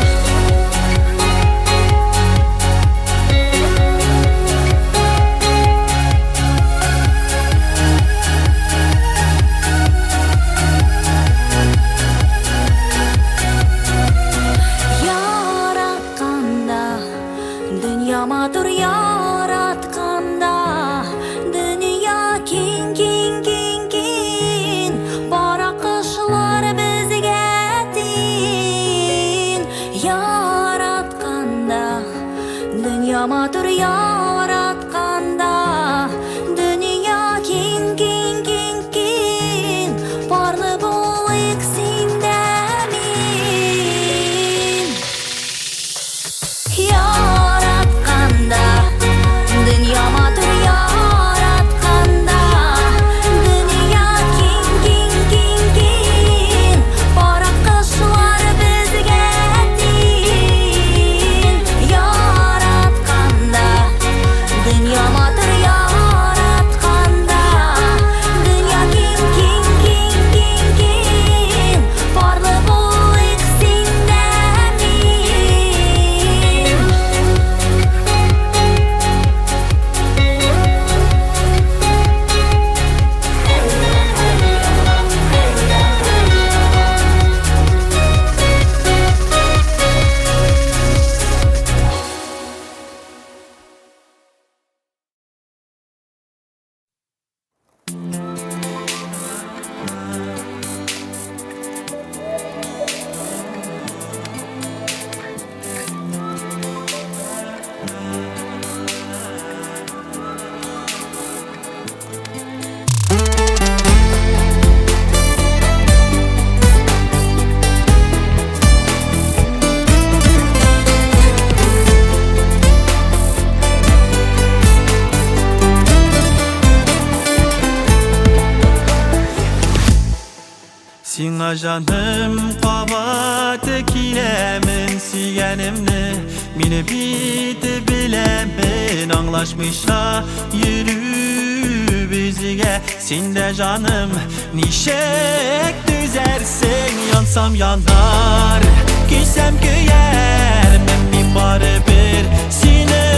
S4: Sina canım kabahatı kilemin siyenimni Mini biti bilemin anlaşmışa yürü bizige Sinde canım nişek düzersin Yansam yanar, giysem güyer Min bari bir sine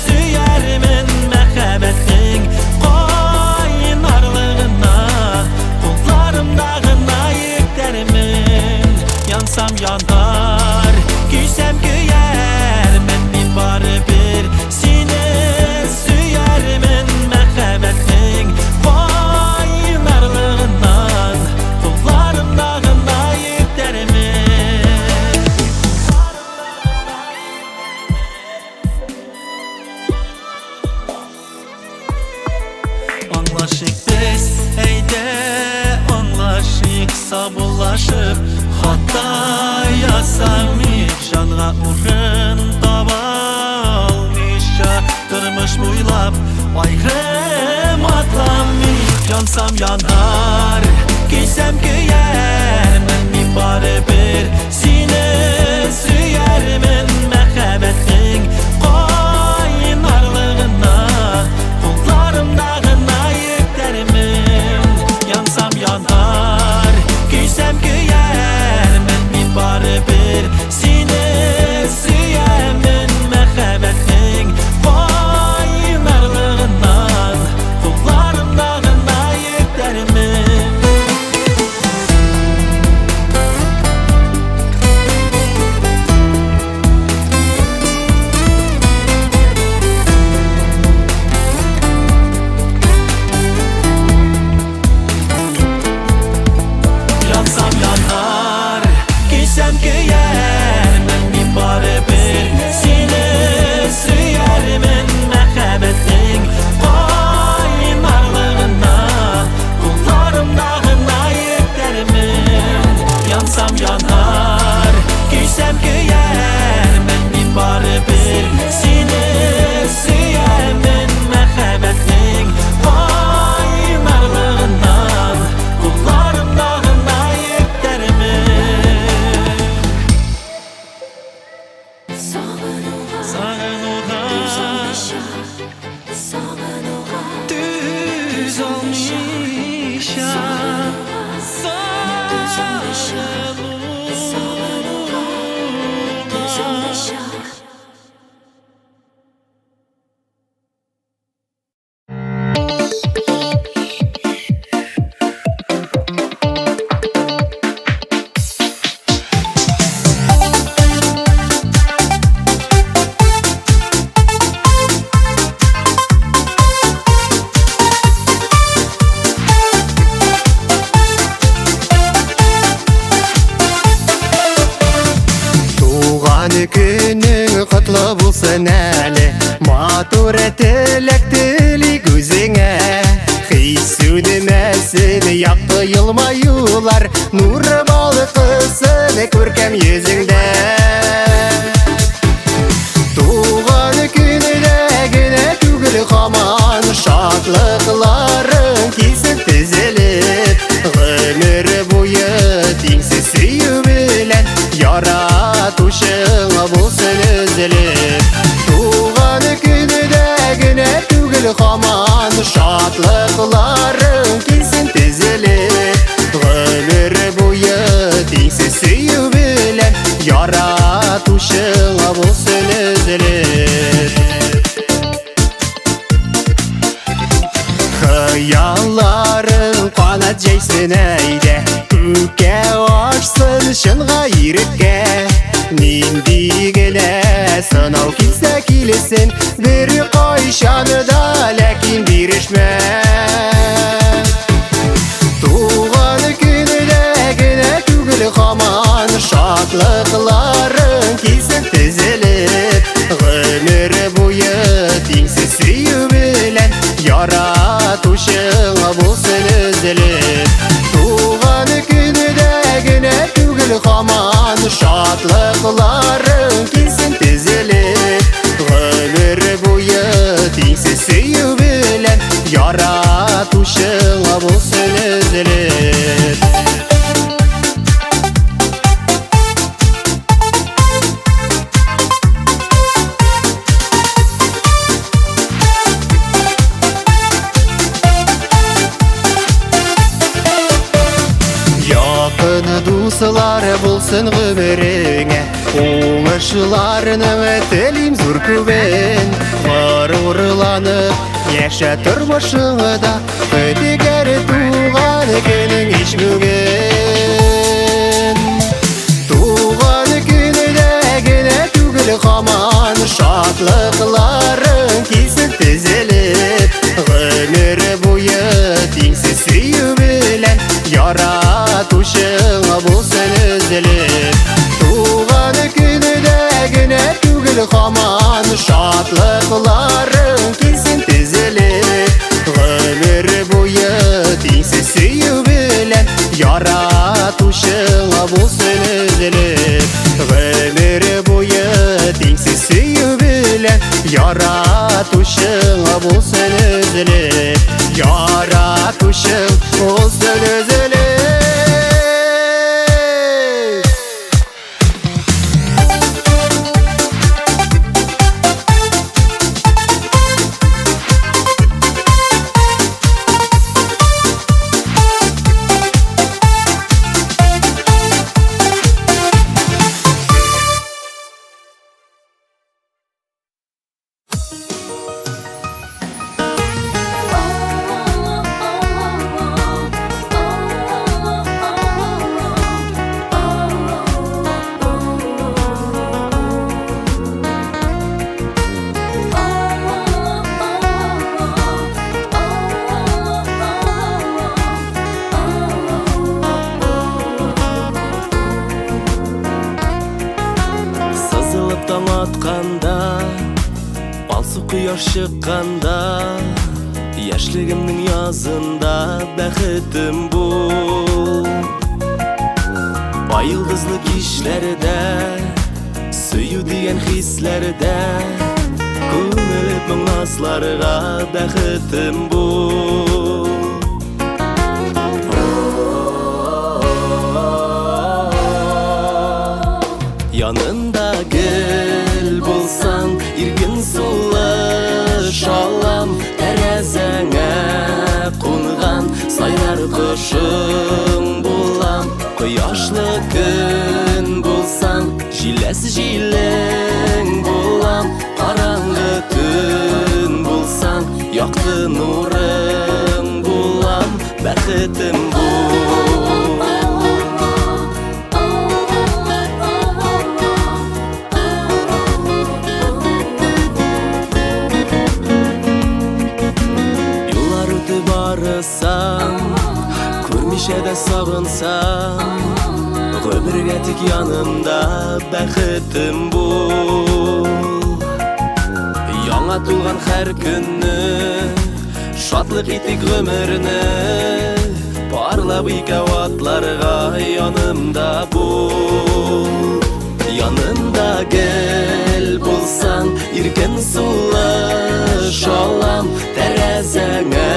S4: süyermin Mehebbetin kaynarlığına Kullarımdağına yüklerimin Yansam yanar, giysem güyer Min bari bir sine süyermin Mehebbetin kaynarlığından Kullarımdağına yüklerimin Anlaşık biz eyde anlaşık sabırlaşıp Hatta yasamış canğa urun tabalmışa Durmuş buylap ayrım atlamış Yansam yanar, giysem güyer Min bari bir sine süyermin Mehebbetin kaynarlığına Kullarımdağına yüklerimin Yansam yanar, giysem güyer Min bari bir sine süyermin Mehebbetin kaynarlığından Kullarımdağına yüklerimin Yansam yanar, giysem güyer Min bari bir sine süyermin Mehebbetin kaynarlığına Kullarımdağına yüklerimin Yansam yanar, giysem güyer Min bari bir sine süyermin Mehebbetin kaynarlığından Kullarımdağına yüklerimin
S5: Sağınığa
S4: Sağınığa
S5: Sağınığa
S4: düz olmuşam
S6: Günün kutlu bulsun әлі Матур тілек тілейік өзіңе Сөйлемесін яқты елмаюлар Нұры балы қысын көркем езіңде Туған күнілегіне түгіл қаман Шатлықларың келсін тізіліп Ғымыр бойы теңсіз сүйі білән Яратушың болсын үзіліп Туған күнілегіне түгіл қаман Шатлықларың келсін тізіліп Ғымыр бойы теңсіз сүйі білән Яратушың болсын үзіліп Хыялларың қанат жайсын әйде Көкке ашсын шынға ирекке Нендегілі сынау келсе келесін Бір қойшаны да ләкин берішмә Туған күнілегіне түгіл қаман Шатлықларың келсін тізіліп Ғымыр бойы теңсіз сүйі білән Яратушың болсын үзіліп Туған күнілегіне түгіл қаман Шатлықларың келсін тізіліп Ғымыр бойы теңсіз сүйі білән Яратушың болсын үзіліп Жақын дусылар болсын ғөміріңе, оңышыларының тілейм зор көбін. Ғұрланып, яша тұрмышыңда, өтегер туған күнің еш бүгін. Туған күніде гіне түгіл қаман, шатлықларың келсін тізіліп. Ғөмір бойы теңсіз сүйі білән, яратушың болсын үзіліп. Туған күніде гіне түгіл қаман, шатлықларың келсін тізіліп. Ғөмір бойы теңсіз сүйі білән, яратушың болсын үзіліп. Ғөмір бойы теңсіз сүйі білән, яратушың болсын үзіліп. Яратушың болсын үзіліп.
S8: Сызылып таң атқанда, балсы құяш шыққанда, яшілігімнің язында бәхітім бұл. Байылдызлы кешлерде, сөю деген хислерде, көңіліп мың назларға бәхітім бұл. Yanında gel bulsan, irgin sulu şalam, tәрәзәңә қонған, сайрар құшың болам. Құяшлы күн болсаң, жиләс жилең болам. Қараңғы түн болсаң, яқты нұрың болам. Бәхітім бұл. Көрмеше де сағынсам, ғөмірге тек янымда бәхітім бұл. Яңа туған әр күнні, шатлық етек ғөмірні, парлап икәу атларға янымда бұл. Yanımda gel bulsan, irken sulu şalam, tәрәзәңә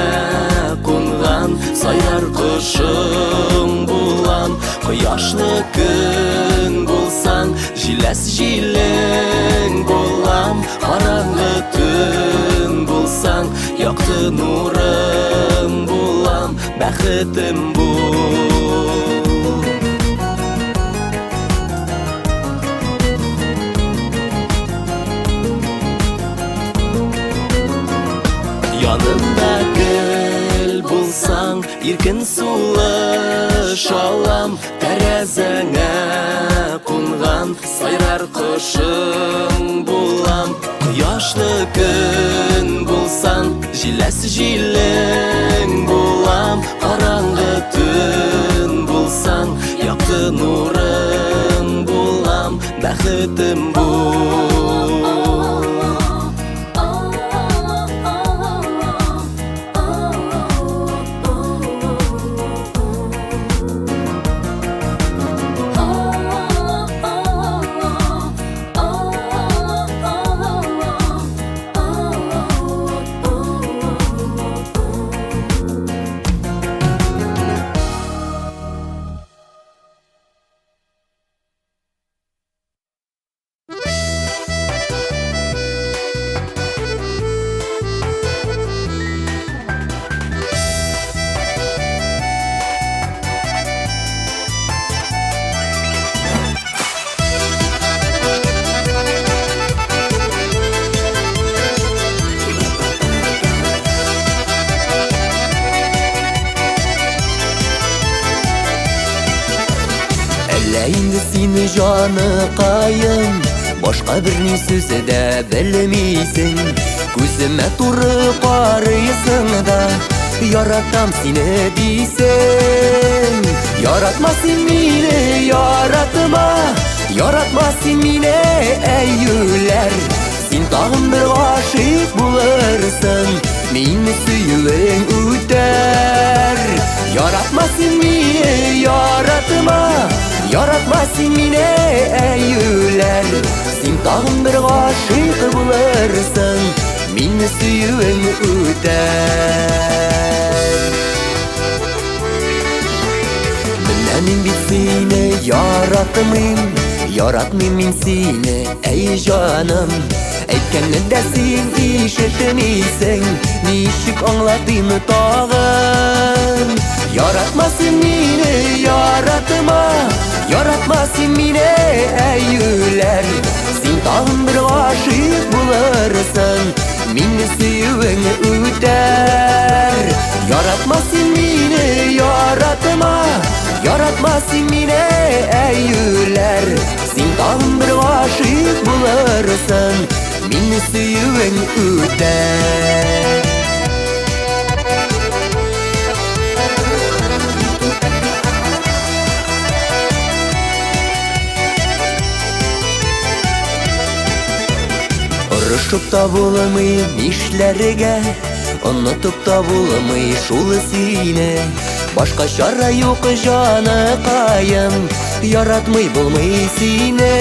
S8: қонған, сайрар құшың болам. Құяшлы күн болсаң, жиләс жилең болам. Қараңғы түн болсаң, яқты нұрың болам. Бәхітім бұл. Yanımda gel bulsan, irkin sulu şalam, tәрәзәңә қонған, сайрар құшың болам. Құяшлы күн болсаң, жиләс жилең болам. Қараңғы түн болсаң, яқты нұрың болам. Бәхітім бұл. Әллә инде сине жаныкайым башка берни сүзе дә белмисең. Күземә туры карыйсың да яратам сине дисең. Яратма син мине, яратма, яратма син мине, әйюләр. Син тагын бер гашыйк булырсың, мине сөюең үтәр. Яратма син мине, яратма, яратма син мине, әйюләр. Син тагын бер гашыйк булырсың, мине сөюең үтәр. Менә мин бит сине яратмыйм, яратмыйм мин сине, әй җаным. Әйткәнне дә син ишетмисең, ничек аңлатыйм тагын? Яратма син мине, яратма, яратма син мине, әйюләр. Син тагын бер гашыйк булырсың, мине сөюең үтәр. Яратма син мине, яратма, яратма син мине, әйюләр. Син тагын бер гашыйк булырсың, мине сөюең үтәр. Урышып та булмый нишләргә, онытып та булмый шул сине. Башка чара юк җаныкаем, яратмый булмый сине.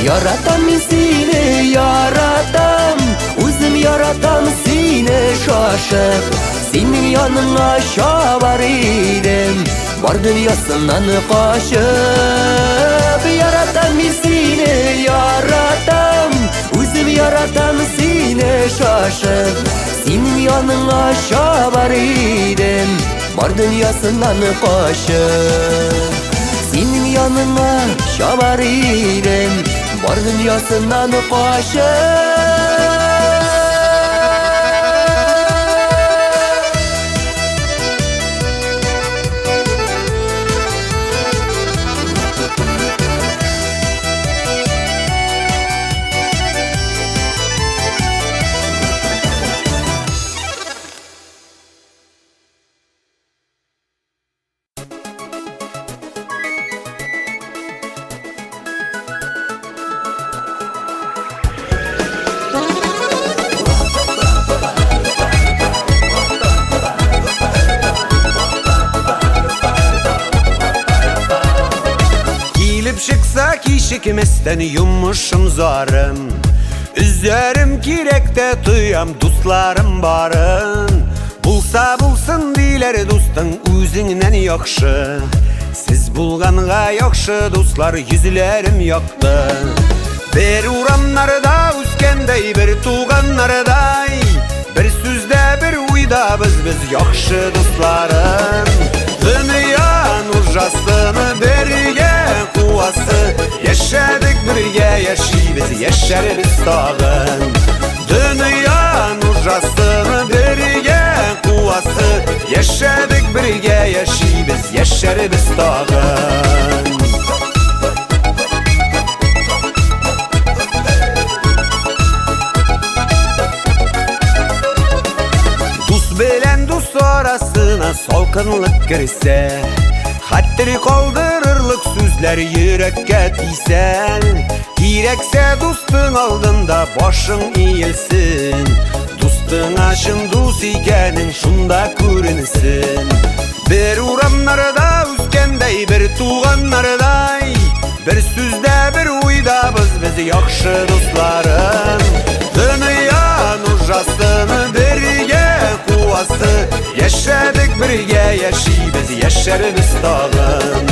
S8: Яратам мин сине, яратам, үзем яратам сине шашып. Синең яныңа чабар идем, бар дөньясыннан качып. Яратам мин сине, яратам, үзем яратам сине шашып. Синең яныңа чабар идем, бар дөньясыннан качып. Синең яныңа чабар идем, бар дөньясыннан качып.
S10: Kişikmesden yummuşum zarım, üzlerim kirekte tuyam dostlarım barın. Bulsa bulsun diler dostun üzünden yakşı, siz bulganğa yakşı dostlar yüzlerim yaktı. Bir uğramlarda üskendey bir tuğanlarday, bir sözde bir uyda biz yakşı dostlarım. Dünya nurjasını birge kuvası, yaşadık birge yaşayız yaşarız tağın. Dünya nurjasını birge kuvası, yaşadık birge yaşayız yaşarız tağın. Dost bilen dost arasına salkınlık girse, hattiri kaldırırlık sözler yürekке tiysen. Gerekse dostun aldında başın eğilsin, dostun aşın dost ikenin şunda görünsün. Bir uğramlarda üskendey bir tuğanlarday, bir sözde bir uyda biz yakşı dostlarım. Dünya nurjasını birge kuvası, yaşadık birge yaşayız yaşarız tağın.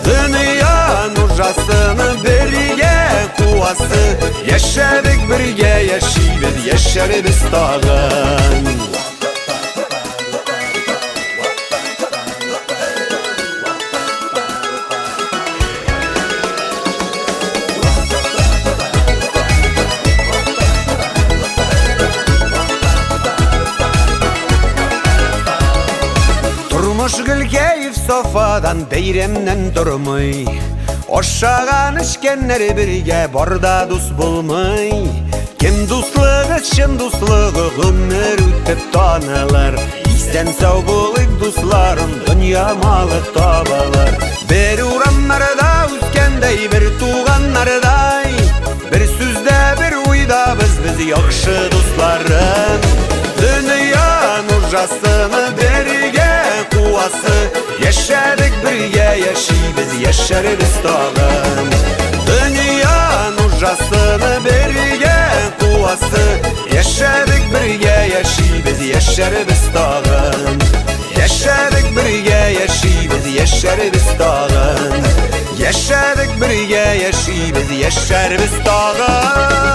S10: Dünya nurjasını birge kuvası, yaşadık birge yaşayız yaşarız tağın. kafadan beyremden durmay Oşağan işkenleri birge barda dus bulmay Kim duslığı şın duslığı Gümür ütüp tanılar İsten sağ bulayıp dusların Dünya malı tabalar Bir uğranlarda üskendey Bir tuğanlarday Bir süzde bir uyda biz yakşı dusların Dünyanın ucasını birge kuvası Yaşadık birge biz yaşarız dağın Dünyanın ucasını birge kuvası Yaşadık birge biz yaşarız dağın Yaşadık birge biz yaşarız dağın Yaşadık birge biz yaşarız dağın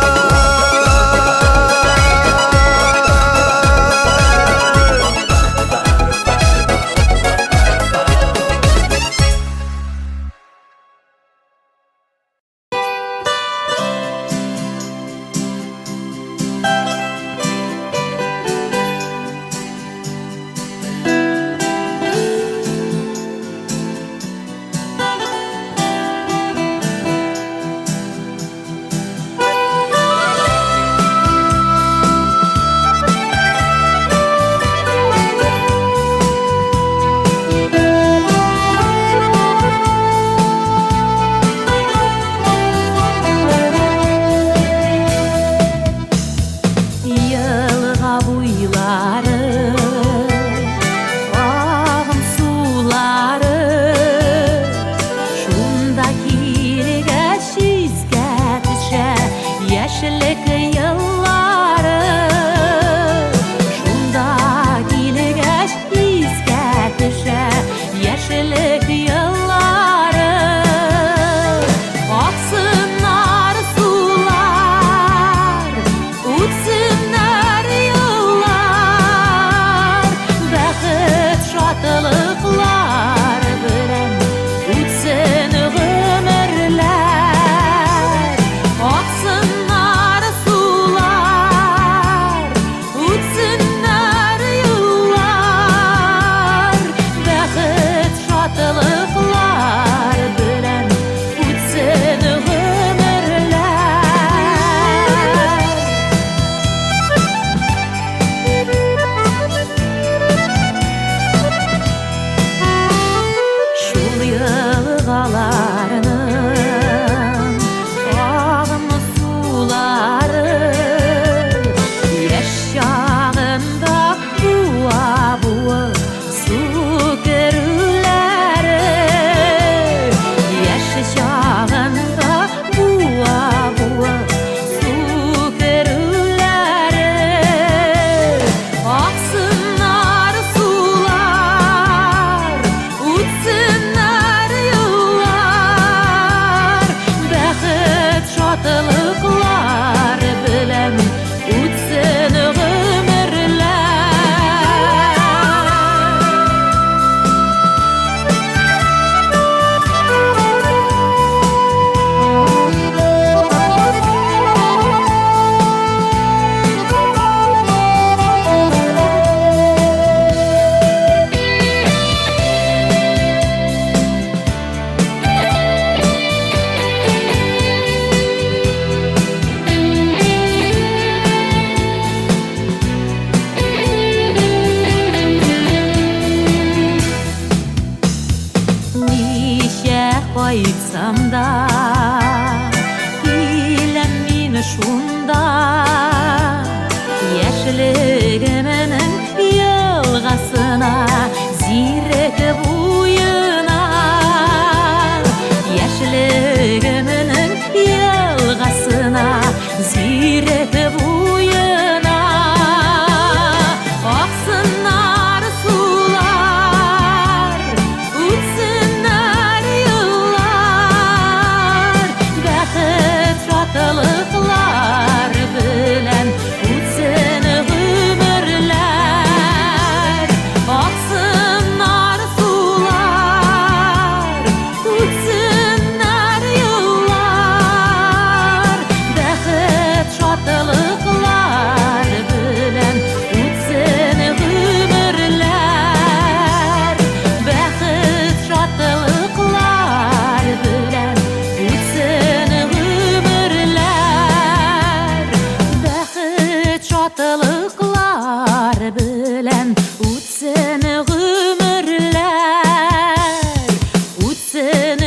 S5: Aksınlar sular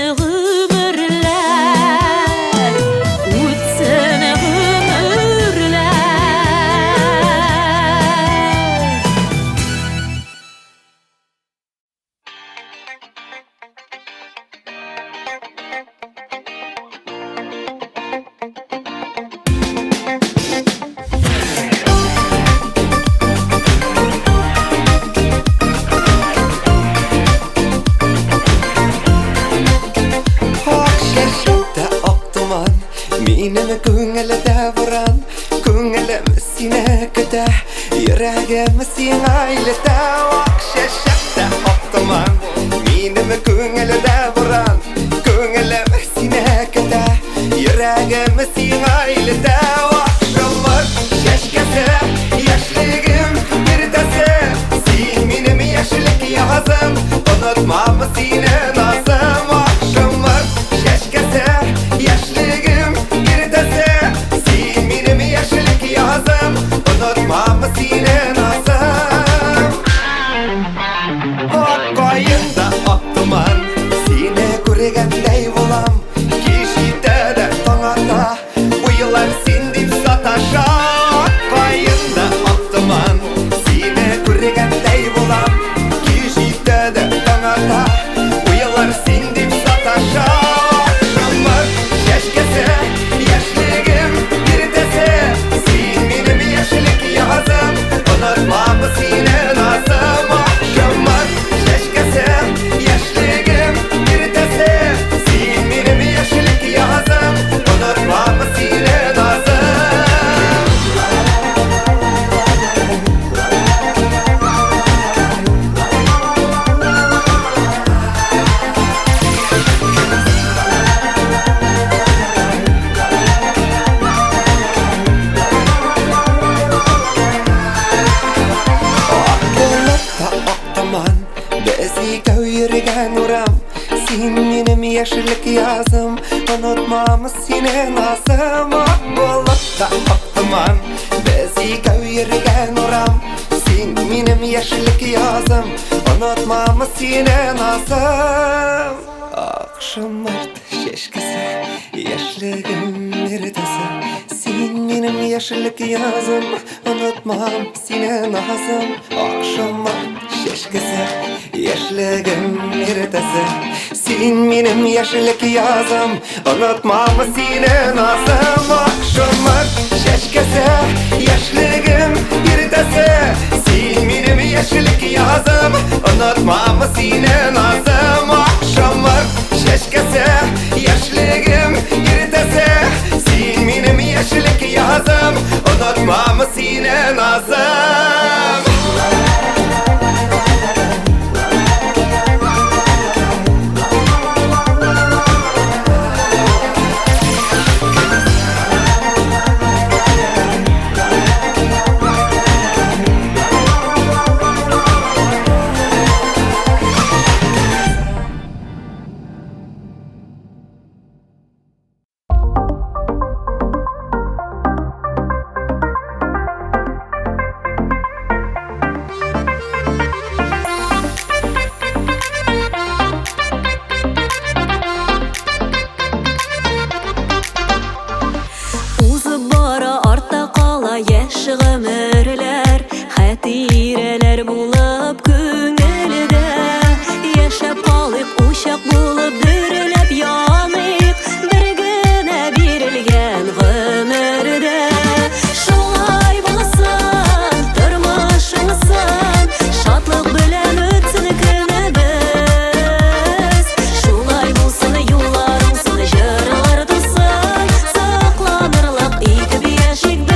S3: ömürler, ötsen ömürler.
S8: Şaşırtta oktuman Minimi köngelde vuran Köngülüm sine köte Yüreğim sin aylete Şaşırtta oktuman Minimi köngelde vuran Köngülüm sine köte Yüreğim sin aylete Şamar şeşkese Yaşlığım bir dese Sin minimi yaşlık yazım Unutmam sine nazım Şamar şeşkese Yaşlığım bir dese Sin minimi yaşlık yazım Unutmam sine nazım Koyunda oktuman Sine kurigandey bulam Kişide de tonata Bu yıllar sindip sataşa Koyunda oktuman Sine kurigandey bulam Kişide de tonata Bu yıllar sindip sataşa Şamar şeşkese Yaşlığım bir dese Sin minimi yaşlık yazım Unutmam sine nazım Şamar şeşkese Yaşlığım bir dese Sin minimi yaşlık yazım Unutmam sine nazım Bulutta oktaman Bezi köyürgen uram Sin minimi yaşlık yazım Unutmam sine nazım Bulutta oktaman Bezi köyürgen uram Sin minimi yaşlık yazım Unutmam sine nazım Akşamart şeşkese Yaşlığım neredese Sin minimi yaşlık yazım Unutmam sine nazım Akşamart şeşkese Yaşlığım neredese Sin minim yaşlık yazım Unutmam sine nazım Akşamart şeşkese Yaşlığım neredese Sin minim yaşlık yazım Unutmam sine nazım Akşamart şeşkese Yaşlığım neredese Sin minim yaşlık yazım Unutmam sine nazım ömürler Hatireler bulup köngülde Yaşap kalıp uşak bulup dürülüp yanık Bir güne birilgen ömürde Şolay bulasın, durmuşumsun Şatlık bilen ötsün günübüz Şolay bulsun yollarımsın, jırlar dursun Saklanırlık iki bir yaşık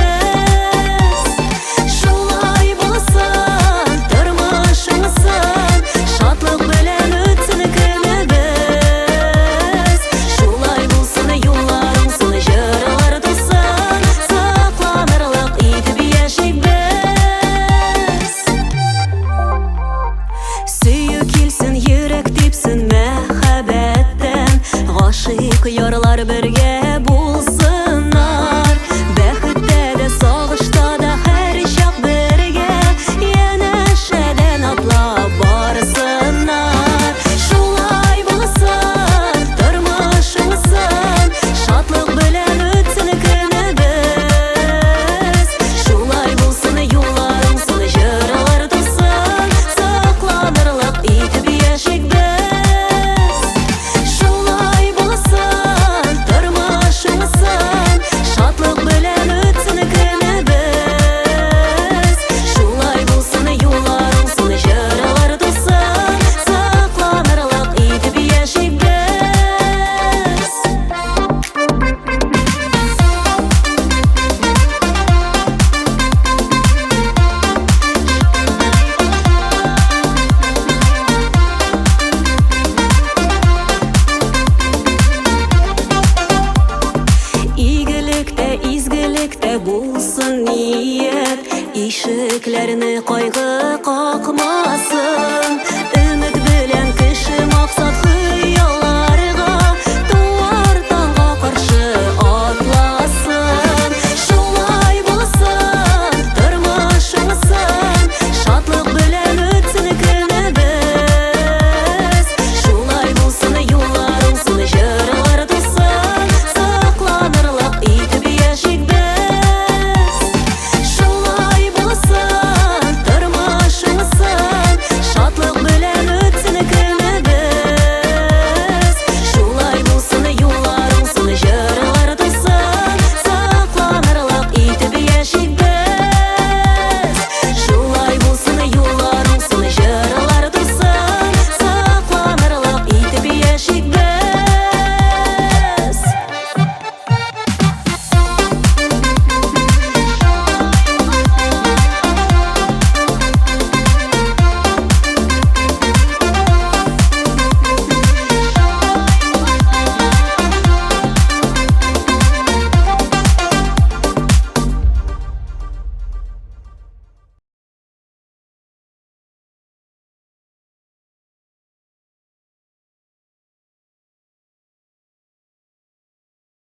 S8: Yorlar birge bulsunlar Bäxitde de sağışta da her şak birge Yeneşeden atlap barsınlar Şolay bulasın, Ишекләрне кайгы